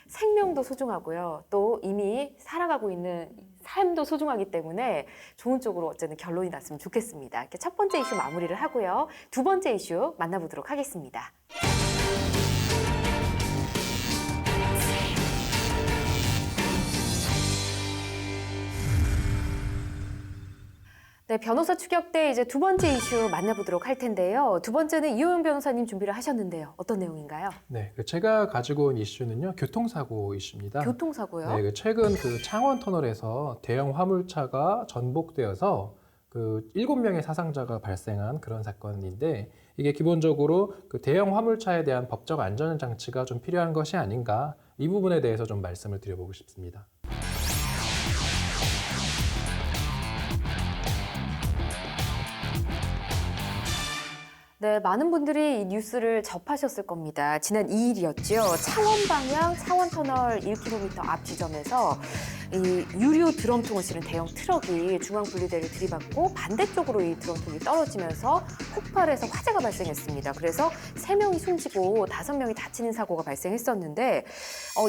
생명도 소중하고요. 또 이미 살아가고 있는 삶도 소중하기 때문에 좋은 쪽으로 어쨌든 결론이 났으면 좋겠습니다. 이렇게 첫 번째 이슈 마무리를 하고요. 두 번째 이슈 만나보도록 하겠습니다. 네, 변호사 추격대 이제 두 번째 이슈 만나보도록 할 텐데요. 두 번째는 이호영 변호사님 준비를 하셨는데요. 어떤 내용인가요? 네, 제가 가지고 온 이슈는요, 교통사고 이슈입니다. 교통사고요? 네, 최근 그 창원 터널에서 대형 화물차가 전복되어서 그 7명의 사상자가 발생한 그런 사건인데 이게 기본적으로 그 대형 화물차에 대한 법적 안전 장치가 좀 필요한 것이 아닌가 이 부분에 대해서 좀 말씀을 드려보고 싶습니다. 네, 많은 분들이 이 뉴스를 접하셨을 겁니다. 지난 2일이었죠. 창원 방향 창원터널 1km 앞 지점에서 이 유류 드럼통을 실은 대형 트럭이 중앙 분리대를 들이받고 반대쪽으로 이 드럼통이 떨어지면서 폭발해서 화재가 발생했습니다. 그래서 3명이 숨지고 5명이 다치는 사고가 발생했었는데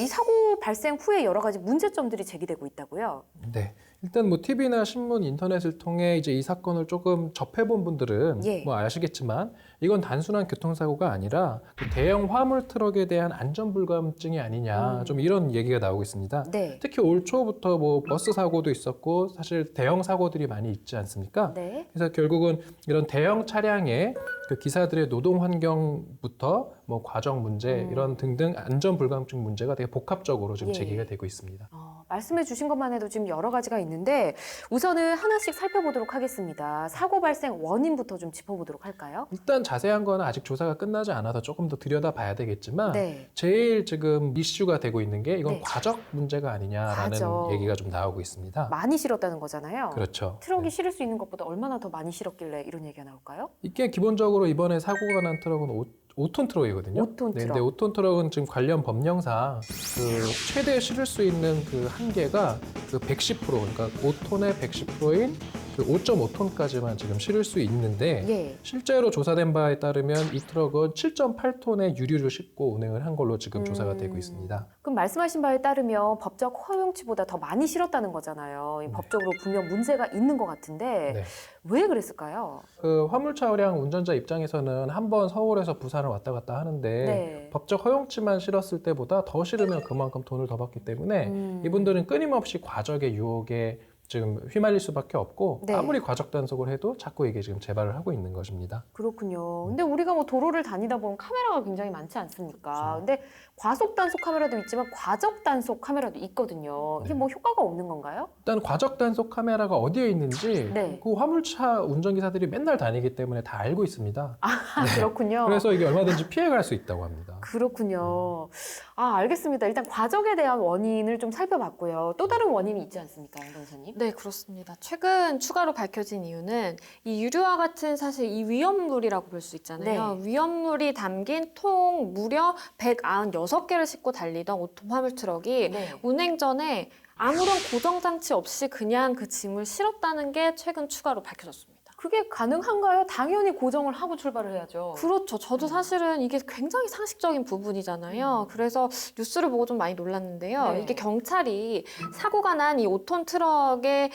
이 사고 발생 후에 여러 가지 문제점들이 제기되고 있다고요? 네. 일단 뭐 TV나 신문, 인터넷을 통해 이제 이 사건을 조금 접해본 분들은 예. 뭐 아시겠지만 이건 단순한 교통사고가 아니라 그 대형 화물 트럭에 대한 안전불감증이 아니냐 좀 이런 얘기가 나오고 있습니다. 네. 특히 올 초부터 뭐 버스 사고도 있었고 사실 대형 사고들이 많이 있지 않습니까? 네. 그래서 결국은 이런 대형 차량의 그 기사들의 노동 환경부터 뭐 과정 문제 이런 등등 안전 불감증 문제가 되게 복합적으로 지금 예. 제기가 되고 있습니다. 말씀해 주신 것만 해도 지금 여러 가지가 있는데 우선은 하나씩 살펴보도록 하겠습니다. 사고 발생 원인부터 좀 짚어보도록 할까요? 일단 자세한 거는 아직 조사가 끝나지 않아서 조금 더 들여다봐야 되겠지만 네. 제일 지금 이슈가 되고 있는 게 이건 네. 과적 문제가 아니냐라는 과적. 얘기가 좀 나오고 있습니다. 많이 실었다는 거잖아요. 그렇죠. 트럭이 네. 실을 수 있는 것보다 얼마나 더 많이 실었길래 이런 얘기가 나올까요? 이게 기본적으로 이번에 사고가 난 트럭은 5톤 트럭이거든요. 5톤 네, 트럭. 근데 5톤 트럭은 지금 관련 법령상 그 최대 실을 수 있는 그 한계가 그 110% 그러니까 5톤의 110%인 그 그 5.5톤까지만 지금 실을 수 있는데 예. 실제로 조사된 바에 따르면 이 트럭은 7.8톤의 유류를 싣고 운행을 한 걸로 지금 조사가 되고 있습니다. 그럼 말씀하신 바에 따르면 법적 허용치보다 더 많이 실었다는 거잖아요. 이 법적으로 분명 문제가 있는 것 같은데 네. 왜 그랬을까요? 그 화물차량 운전자 입장에서는 한 번 서울에서 부산을 왔다 갔다 하는데 네. 법적 허용치만 실었을 때보다 더 실으면 그만큼 돈을 더 받기 때문에 이분들은 끊임없이 과적의 유혹에 지금 휘말릴 수밖에 없고 네. 아무리 과적 단속을 해도 자꾸 이게 지금 재발을 하고 있는 것입니다. 그렇군요. 근데 우리가 뭐 도로를 다니다 보면 카메라가 굉장히 많지 않습니까? 그렇죠. 근데 과속 단속 카메라도 있지만 과적 단속 카메라도 있거든요. 이게 네. 뭐 효과가 없는 건가요? 일단 과적 단속 카메라가 어디에 있는지 네. 그 화물차 운전기사들이 맨날 다니기 때문에 다 알고 있습니다. 아, 그렇군요. 그래서 이게 얼마든지 피해갈 수 있다고 합니다. 그렇군요. 아, 알겠습니다. 일단 과적에 대한 원인을 좀 살펴봤고요. 또 다른 원인이 있지 않습니까, 양 변호사님? 네, 그렇습니다. 최근 추가로 밝혀진 이유는 이 유류와 같은 사실 이 위험물이라고 볼 수 있잖아요. 네. 위험물이 담긴 통 무려 196개를 싣고 달리던 오토 화물 트럭이 네. 운행 전에 아무런 고정 장치 없이 그냥 그 짐을 실었다는 게 최근 추가로 밝혀졌습니다. 그게 가능한가요? 당연히 고정을 하고 출발을 해야죠. 그렇죠. 저도 사실은 이게 굉장히 상식적인 부분이잖아요. 그래서 뉴스를 보고 좀 많이 놀랐는데요. 네. 이게 경찰이 사고가 난 이 5톤 트럭의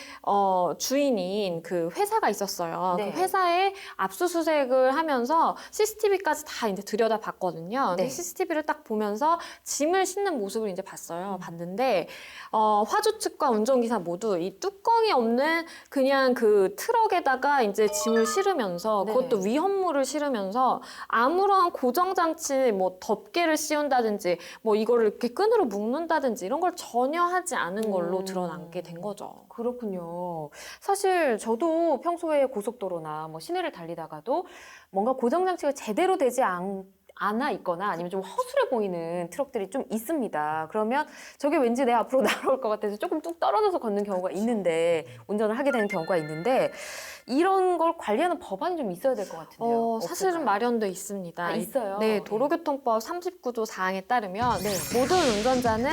주인인 그 회사가 있었어요. 네. 그 회사에 압수수색을 하면서 CCTV까지 다 이제 들여다봤거든요. 네. CCTV를 딱 보면서 짐을 싣는 모습을 이제 봤어요. 봤는데 화주 측과 운전기사 모두 이 뚜껑이 없는 그냥 그 트럭에다가 이제 짐을 실으면서 네. 그것도 위험물을 실으면서 아무런 고정장치 뭐 덮개를 씌운다든지 뭐 이거를 이렇게 끈으로 묶는다든지 이런 걸 전혀 하지 않은 걸로 드러나게 된 거죠. 그렇군요. 사실 저도 평소에 고속도로나 뭐 시내를 달리다가도 뭔가 고정장치가 제대로 되지 않아 있거나 아니면 좀 허술해 보이는 트럭들이 좀 있습니다. 그러면 저게 왠지 내 앞으로 날아올 것 같아서 조금 뚝 떨어져서 걷는 경우가 있는데 운전을 하게 되는 경우가 있는데 이런 걸 관리하는 법안이 좀 있어야 될 것 같은데요. 사실은 없을까요? 마련돼 있습니다. 아, 있어요? 네, 도로교통법 39조 4항에 따르면 네. 모든 운전자는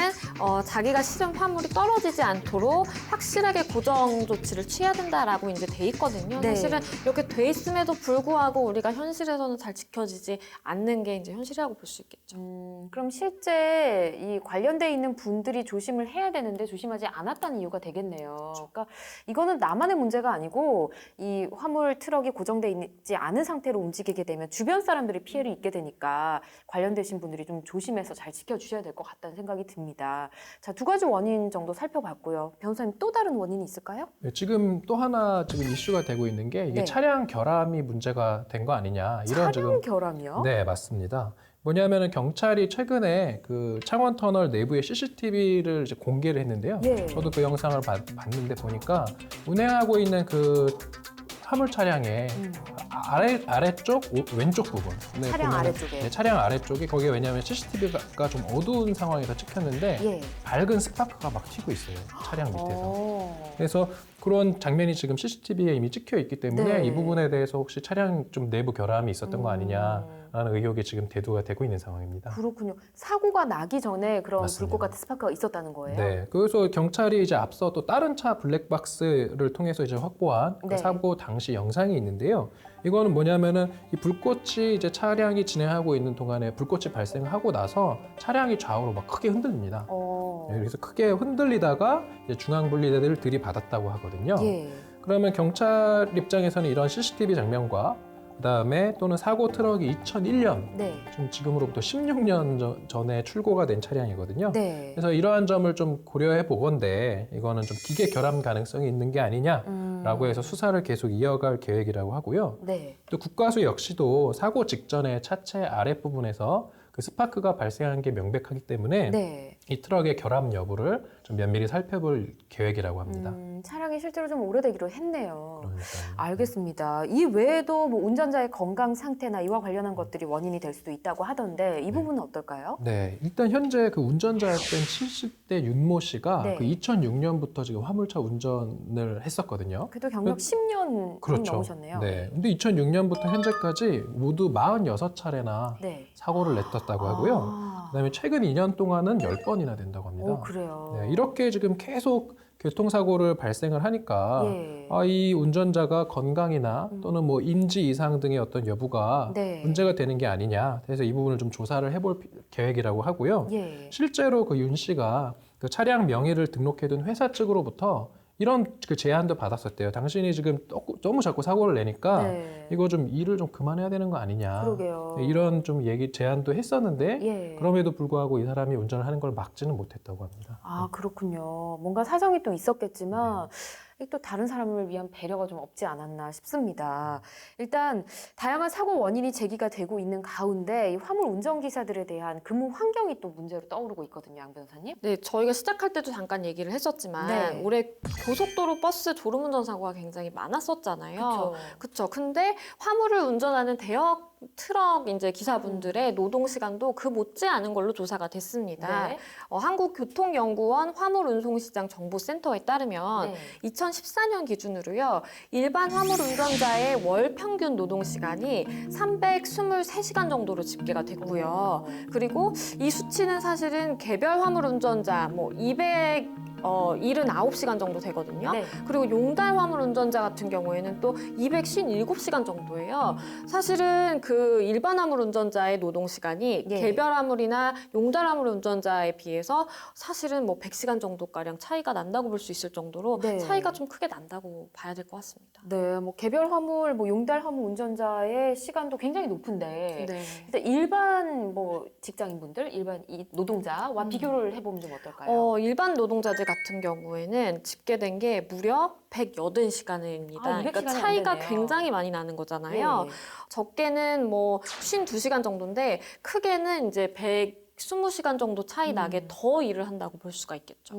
자기가 실은 화물이 떨어지지 않도록 확실하게 고정 조치를 취해야 된다라고 이제 돼 있거든요. 네. 사실은 이렇게 돼 있음에도 불구하고 우리가 현실에서는 잘 지켜지지 않는 게 이제 현실이라고 볼 수 있겠죠. 그럼 실제 이 관련돼 있는 분들이 조심을 해야 되는데 조심하지 않았다는 이유가 되겠네요. 그러니까 이거는 나만의 문제가 아니고 이 화물 트럭이 고정돼 있지 않은 상태로 움직이게 되면 주변 사람들이 피해를 입게 되니까 관련되신 분들이 좀 조심해서 잘 지켜주셔야 될 것 같다는 생각이 듭니다. 자, 두 가지 원인 정도 살펴봤고요. 변호사님 또 다른 원인이 있을까요? 네, 지금 또 하나 지금 이슈가 되고 있는 게 이게 네. 차량 결함이 문제가 된 거 아니냐 이런 차량 결함이요? 네, 맞습니다. 뭐냐면은 경찰이 최근에 그 창원 터널 내부의 CCTV를 이제 공개를 했는데요. 예. 저도 그 영상을 봤는데 보니까 운행하고 있는 그 화물 차량의 아래쪽 왼쪽 부분 차량 아래쪽에. 네, 차량 아래쪽에 거기에 왜냐하면 CCTV가 좀 어두운 상황에서 찍혔는데 예. 밝은 스파크가 막 튀고 있어요. 차량 밑에서. 어. 그래서 그런 장면이 지금 CCTV에 이미 찍혀 있기 때문에 네. 이 부분에 대해서 혹시 차량 좀 내부 결함이 있었던 거 아니냐라는 의혹이 지금 대두가 되고 있는 상황입니다. 그렇군요. 사고가 나기 전에 그런 맞습니다. 불꽃 같은 스파크가 있었다는 거예요? 네, 그래서 경찰이 이제 앞서 또 다른 차 블랙박스를 통해서 이제 확보한 그 네. 사고 당시 영상이 있는데요. 이거는 뭐냐면은 이 불꽃이 이제 차량이 진행하고 있는 동안에 불꽃이 발생하고 나서 차량이 좌우로 막 크게 흔들립니다. 네, 그래서 크게 흔들리다가 이제 중앙분리대를 들이받았다고 하거든요. 예. 그러면 경찰 입장에서는 이런 CCTV 장면과 그다음에 또는 사고 트럭이 2001년 네. 지금으로부터 16년 전에 출고가 된 차량이거든요. 네. 그래서 이러한 점을 좀 고려해 보건데 이거는 좀 기계 결함 가능성이 있는 게 아니냐라고 해서 수사를 계속 이어갈 계획이라고 하고요. 네. 또 국과수 역시도 사고 직전에 차체 아랫부분에서 그 스파크가 발생한 게 명백하기 때문에 네. 이 트럭의 결함 여부를 좀 면밀히 살펴볼 계획이라고 합니다. 차량이 실제로 좀 오래되기로 했네요. 그러니까요. 알겠습니다. 이 외에도 뭐 운전자의 건강 상태나 이와 관련한 것들이 원인이 될 수도 있다고 하던데 이 부분은 어떨까요? 네, 일단 현재 그 운전자였던 70대 윤모 씨가 네. 그 2006년부터 지금 화물차 운전을 했었거든요. 그래도 경력 10년 그렇죠. 넘으셨네요. 네. 근데 2006년부터 현재까지 모두 46차례나 네. 사고를 냈었다고 하고요. 그다음에 최근 2년 동안은 10번이나 된다고 합니다. 오, 그래요. 네, 이렇게 지금 계속 교통사고를 발생을 하니까 예. 이 운전자가 건강이나 또는 뭐 인지 이상 등의 어떤 여부가 네. 문제가 되는 게 아니냐. 그래서 이 부분을 좀 조사를 해볼 계획이라고 하고요. 예. 실제로 그 윤 씨가 그 차량 명의를 등록해둔 회사 측으로부터 이런 그 제안도 받았었대요. 당신이 지금 너무 자꾸 사고를 내니까 네. 이거 좀 일을 좀 그만해야 되는 거 아니냐. 그러게요. 이런 좀 제안도 했었는데 예. 그럼에도 불구하고 이 사람이 운전을 하는 걸 막지는 못했다고 합니다. 아, 그렇군요. 뭔가 사정이 또 있었겠지만 또 다른 사람을 위한 배려가 좀 없지 않았나 싶습니다. 일단 다양한 사고 원인이 제기가 되고 있는 가운데 이 화물 운전기사들에 대한 근무 환경이 또 문제로 떠오르고 있거든요, 양 변호사님. 네, 저희가 시작할 때도 잠깐 얘기를 했었지만 네. 올해 고속도로 버스 졸음운전 사고가 굉장히 많았었잖아요. 그렇죠. 그렇죠. 근데 화물을 운전하는 대형 트럭 이제 기사분들의 노동 시간도 그 못지않은 걸로 조사가 됐습니다. 네. 한국교통연구원 화물운송시장 정보센터에 따르면 네. 2014년 기준으로요. 일반 화물 운전자의 월 평균 노동 시간이 323시간 정도로 집계가 됐고요. 그리고 이 수치는 사실은 개별 화물 운전자 279시간 정도 되거든요. 네. 그리고 용달 화물 운전자 같은 경우에는 또 257시간 정도예요. 사실은 그 일반 화물 운전자의 노동 시간이 예. 개별 화물이나 용달 화물 운전자에 비해서 사실은 100시간 정도가량 차이가 난다고 볼 수 있을 정도로 네. 차이가 좀 크게 난다고 봐야 될 것 같습니다. 네, 뭐 개별 화물, 용달 화물 운전자의 시간도 굉장히 높은데 네. 일단 일반 직장인분들, 일반 이 노동자와 비교를 해보면 좀 어떨까요? 일반 노동자들 같은 경우에는 집계된 게 무려 180시간입니다. 아, 200시간이 그러니까 안 차이가 되네요. 굉장히 많이 나는 거잖아요. 예. 적게는 52시간 정도인데 크게는 이제 120시간 정도 차이 나게 더 일을 한다고 볼 수가 있겠죠.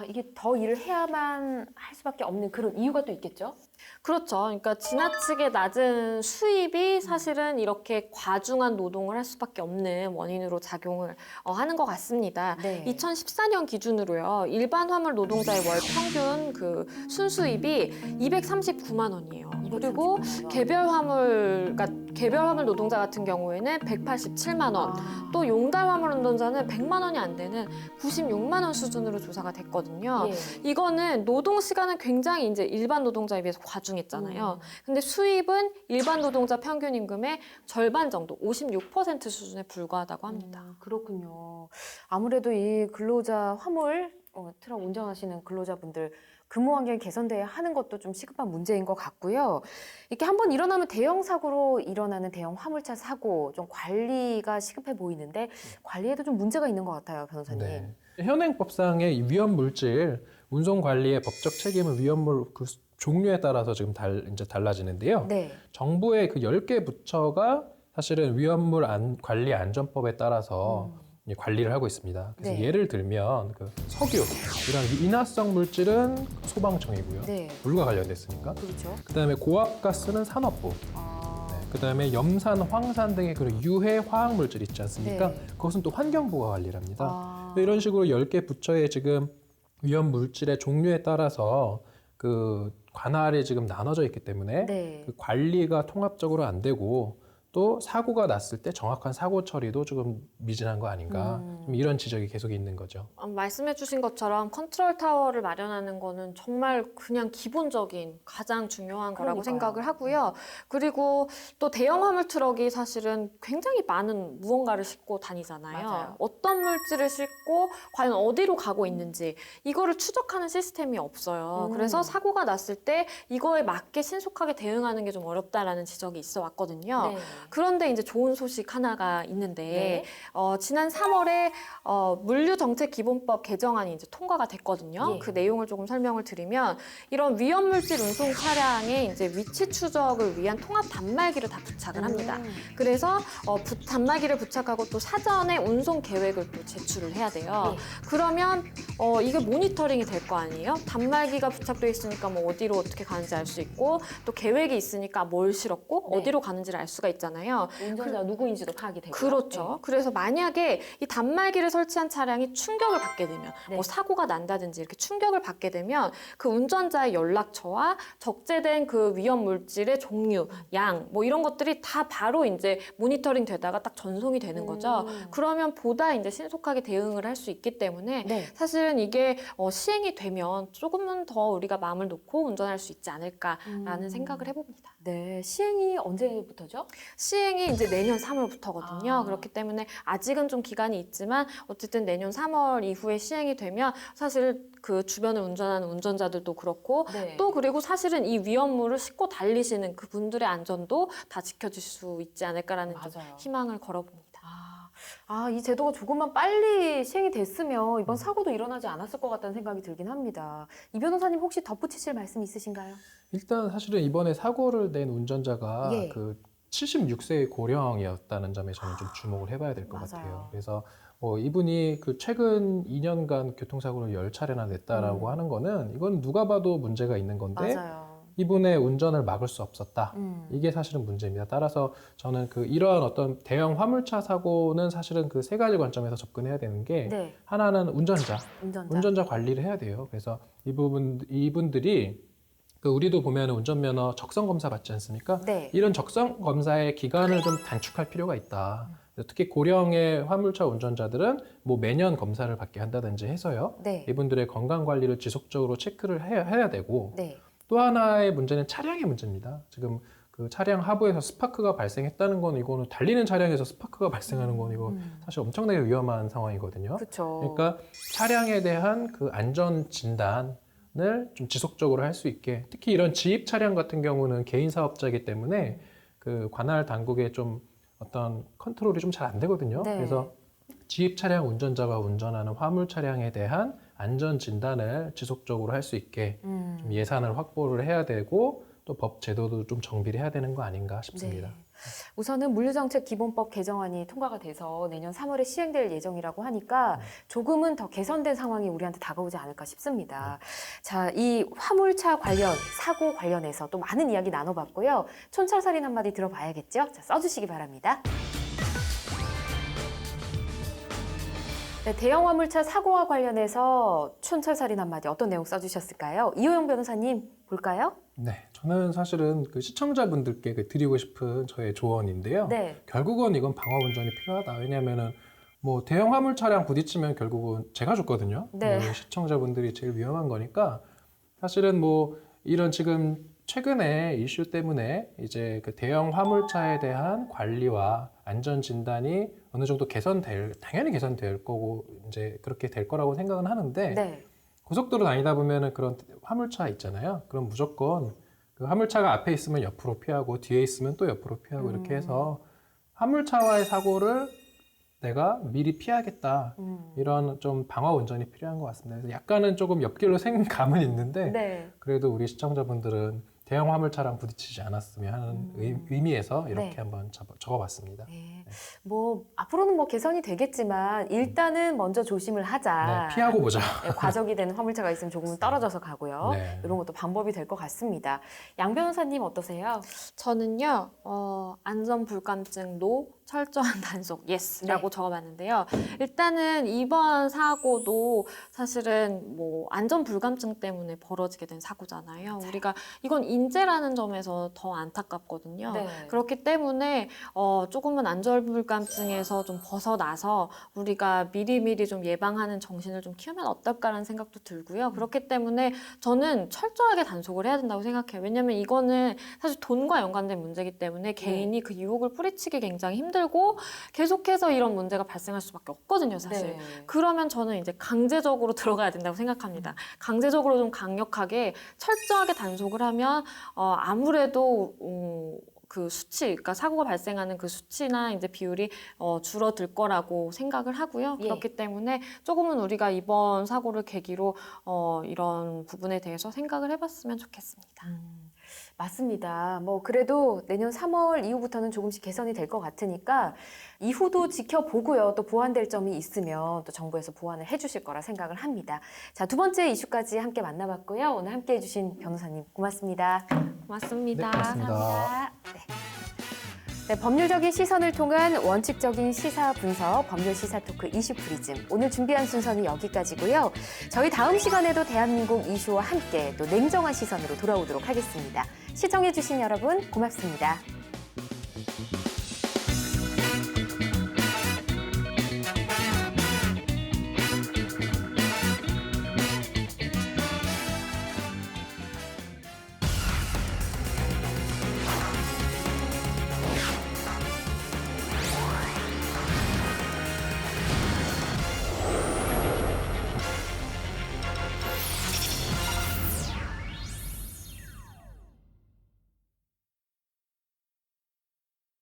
이게 더 일을 해야만 할 수밖에 없는 그런 이유가 또 있겠죠? 그렇죠. 그러니까 지나치게 낮은 수입이 사실은 이렇게 과중한 노동을 할 수밖에 없는 원인으로 작용을 하는 것 같습니다. 네. 2014년 기준으로요. 일반 화물 노동자의 월 평균 그 순수입이 239만 원이에요. 그리고 239만 원. 개별 화물 노동자 같은 경우에는 187만 원. 아. 또 용달 화물 운전자는 100만 원이 안 되는 96만 원 수준으로 조사가 됐거든요. 예. 이거는 노동 시간은 굉장히 이제 일반 노동자에 비해서 과중했잖아요. 근데 수입은 일반 노동자 평균 임금의 절반 정도, 56% 수준에 불과하다고 합니다. 그렇군요. 아무래도 이 근로자 화물 트럭 운전하시는 근로자분들 근무 환경이 개선돼야 하는 것도 좀 시급한 문제인 것 같고요. 이렇게 한번 일어나면 대형 사고로 일어나는 대형 화물차 사고 좀 관리가 시급해 보이는데 관리에도 좀 문제가 있는 것 같아요, 변호사님. 네. 현행법상의 이 위험 물질 운송 관리의 법적 책임은 위험물 그 종류에 따라서 지금 이제 달라지는데요. 네. 정부의 그 10개 부처가 사실은 위험물 관리 안전법에 따라서 이 관리를 하고 있습니다. 그래서 네. 예를 들면 그 석유 이런 인화성 물질은 소방청이고요. 네. 물과 관련됐으니까. 그렇죠. 그다음에 고압가스는 산업부. 그다음에 염산, 황산 등의 그런 유해 화학 물질 있지 않습니까? 네. 그것은 또 환경부가 관리를 합니다. 이런 식으로 10개 부처의 지금 위험 물질의 종류에 따라서 그 관할이 지금 나눠져 있기 때문에 네. 그 관리가 통합적으로 안 되고 또 사고가 났을 때 정확한 사고 처리도 조금 미진한 거 아닌가 좀 이런 지적이 계속 있는 거죠. 말씀해 주신 것처럼 컨트롤 타워를 마련하는 거는 정말 그냥 기본적인 가장 중요한 거라고 그러니까요. 생각을 하고요. 그리고 또 대형 화물 트럭이 사실은 굉장히 많은 무언가를 싣고 다니잖아요. 맞아요. 어떤 물질을 싣고 과연 어디로 가고 있는지 이거를 추적하는 시스템이 없어요. 그래서 사고가 났을 때 이거에 맞게 신속하게 대응하는 게 좀 어렵다라는 지적이 있어 왔거든요. 네. 그런데 이제 좋은 소식 하나가 있는데 네. 지난 3월에 물류정책기본법 개정안이 이제 통과가 됐거든요. 예. 그 내용을 조금 설명을 드리면 이런 위험물질 운송 차량에 이제 위치 추적을 위한 통합 단말기를 다 부착을 합니다. 그래서 단말기를 부착하고 또 사전에 운송 계획을 또 제출을 해야 돼요. 그러면 이게 모니터링이 될 거 아니에요? 단말기가 부착돼 있으니까 뭐 어디로 어떻게 가는지 알 수 있고 또 계획이 있으니까 뭘 실었고 네. 어디로 가는지를 알 수가 있잖아요. 되잖아요. 운전자 누구인지도 파악이 되고요. 그렇죠. 그래서 만약에 이 단말기를 설치한 차량이 충격을 받게 되면 네. 뭐 사고가 난다든지 이렇게 충격을 받게 되면 그 운전자의 연락처와 적재된 그 위험 물질의 종류, 양, 뭐 이런 것들이 다 바로 이제 모니터링 되다가 딱 전송이 되는 거죠. 그러면 보다 이제 신속하게 대응을 할 수 있기 때문에 네. 사실은 이게 시행이 되면 조금은 더 우리가 마음을 놓고 운전할 수 있지 않을까라는 생각을 해봅니다. 네, 시행이 언제부터죠? 시행이 이제 내년 3월부터거든요. 아. 그렇기 때문에 아직은 좀 기간이 있지만 어쨌든 내년 3월 이후에 시행이 되면 사실 그 주변을 운전하는 운전자들도 그렇고 네. 또 그리고 사실은 이 위험물을 싣고 달리시는 그분들의 안전도 다 지켜줄 수 있지 않을까라는 좀 맞아요. 희망을 걸어봅니다. 이 제도가 조금만 빨리 시행이 됐으면 이번 사고도 일어나지 않았을 것 같다는 생각이 들긴 합니다. 이 변호사님 혹시 덧붙이실 말씀 있으신가요? 일단 사실은 이번에 사고를 낸 운전자가 예. 그 76세의 고령이었다는 점에 저는 좀 주목을 해봐야 될 것 맞아요. 같아요. 그래서 이분이 그 최근 2년간 교통사고를 10차례나 냈다라고 하는 거는 이건 누가 봐도 문제가 있는 건데 맞아요. 이분의 운전을 막을 수 없었다. 이게 사실은 문제입니다. 따라서 저는 그 이러한 어떤 대형 화물차 사고는 사실은 그 세 가지 관점에서 접근해야 되는 게 네, 하나는 운전자 운전자. 관리를 해야 돼요. 그래서 이분들이 그 우리도 보면 운전면허 적성 검사 받지 않습니까? 네. 이런 적성 검사의 기간을 좀 단축할 필요가 있다. 특히 고령의 화물차 운전자들은 뭐 매년 검사를 받게 한다든지 해서요. 네. 이분들의 건강 관리를 지속적으로 체크를 해야 되고 네. 또 하나의 문제는 차량의 문제입니다. 지금 그 차량 하부에서 스파크가 발생했다는 건 이거는 달리는 차량에서 스파크가 발생하는 건 이거 사실 엄청나게 위험한 상황이거든요. 그렇죠. 그러니까 차량에 대한 그 안전 진단을 좀 지속적으로 할 수 있게, 특히 이런 지입 차량 같은 경우는 개인 사업자이기 때문에 그 관할 당국의 좀 어떤 컨트롤이 좀 잘 안 되거든요. 네. 그래서 지입 차량 운전자가 운전하는 화물 차량에 대한 안전 진단을 지속적으로 할 수 있게 좀 예산을 확보를 해야 되고 또 법 제도도 좀 정비를 해야 되는 거 아닌가 싶습니다. 네. 우선은 물류정책 기본법 개정안이 통과가 돼서 내년 3월에 시행될 예정이라고 하니까 조금은 더 개선된 상황이 우리한테 다가오지 않을까 싶습니다. 자, 이 화물차 관련, 사고 관련해서 또 많은 이야기 나눠봤고요. 촌철살인 한마디 들어봐야겠죠? 자, 써주시기 바랍니다. 네, 대형 화물차 사고와 관련해서 촌철살인 한마디 어떤 내용 써주셨을까요? 이호영 변호사님 볼까요? 네, 저는 사실은 그 시청자분들께 그 드리고 싶은 저의 조언인데요. 네. 결국은 이건 방어 운전이 필요하다. 왜냐하면은 뭐 대형 화물 차량 부딪히면 결국은 제가 죽거든요. 네. 시청자분들이 제일 위험한 거니까 사실은 뭐 이런 지금 최근에 이슈 때문에 이제 그 대형 화물차에 대한 관리와 안전 진단이 어느 정도 당연히 개선될 거고 이제 그렇게 될 거라고 생각은 하는데 네. 고속도로 다니다 보면은 그런 화물차 있잖아요. 그럼 무조건 그 화물차가 앞에 있으면 옆으로 피하고 뒤에 있으면 또 옆으로 피하고 이렇게 해서 화물차와의 사고를 내가 미리 피하겠다. 이런 좀 방어 운전이 필요한 것 같습니다. 그래서 약간은 조금 옆길로 생 감은 있는데 네. 그래도 우리 시청자분들은 대형 화물차랑 부딪히지 않았으면 하는 의미에서 이렇게 네. 한번 적어봤습니다. 네. 뭐 앞으로는 뭐 개선이 되겠지만 일단은 먼저 조심을 하자. 네, 피하고 보자. 네, 과적이 되는 화물차가 있으면 조금은 떨어져서 가고요. 네. 이런 것도 방법이 될 것 같습니다. 양 변호사님 어떠세요? 저는요, 안전 불감증 노, 철저한 단속 예스라고 네. 적어봤는데요. 일단은 이번 사고도 사실은 뭐 안전 불감증 때문에 벌어지게 된 사고잖아요. 우리가 이건 인재라는 점에서 더 안타깝거든요. 네. 그렇기 때문에 조금은 안전 불감증에서 좀 벗어나서 우리가 미리미리 좀 예방하는 정신을 좀 키우면 어떨까라는 생각도 들고요. 그렇기 때문에 저는 철저하게 단속을 해야 된다고 생각해요. 왜냐하면 이거는 사실 돈과 연관된 문제이기 때문에 개인이 그 유혹을 뿌리치기 굉장히 힘들고 계속해서 이런 문제가 발생할 수밖에 없거든요, 사실. 네. 그러면 저는 이제 강제적으로 들어가야 된다고 생각합니다. 강제적으로 좀 강력하게 철저하게 단속을 하면 아무래도 그 수치, 그러니까 사고가 발생하는 그 수치나 이제 비율이 줄어들 거라고 생각을 하고요. 예. 그렇기 때문에 조금은 우리가 이번 사고를 계기로 이런 부분에 대해서 생각을 해봤으면 좋겠습니다. 맞습니다. 뭐 그래도 내년 3월 이후부터는 조금씩 개선이 될 것 같으니까 이후도 지켜보고요. 또 보완될 점이 있으면 또 정부에서 보완을 해주실 거라 생각을 합니다. 자, 두 번째 이슈까지 함께 만나봤고요. 오늘 함께 해주신 변호사님 고맙습니다. 고맙습니다. 네, 고맙습니다. 감사합니다. 네. 네, 법률적인 시선을 통한 원칙적인 시사 분석, 법률 시사 토크 이슈 프리즘. 오늘 준비한 순서는 여기까지고요. 저희 다음 시간에도 대한민국 이슈와 함께 또 냉정한 시선으로 돌아오도록 하겠습니다. 시청해주신 여러분 고맙습니다.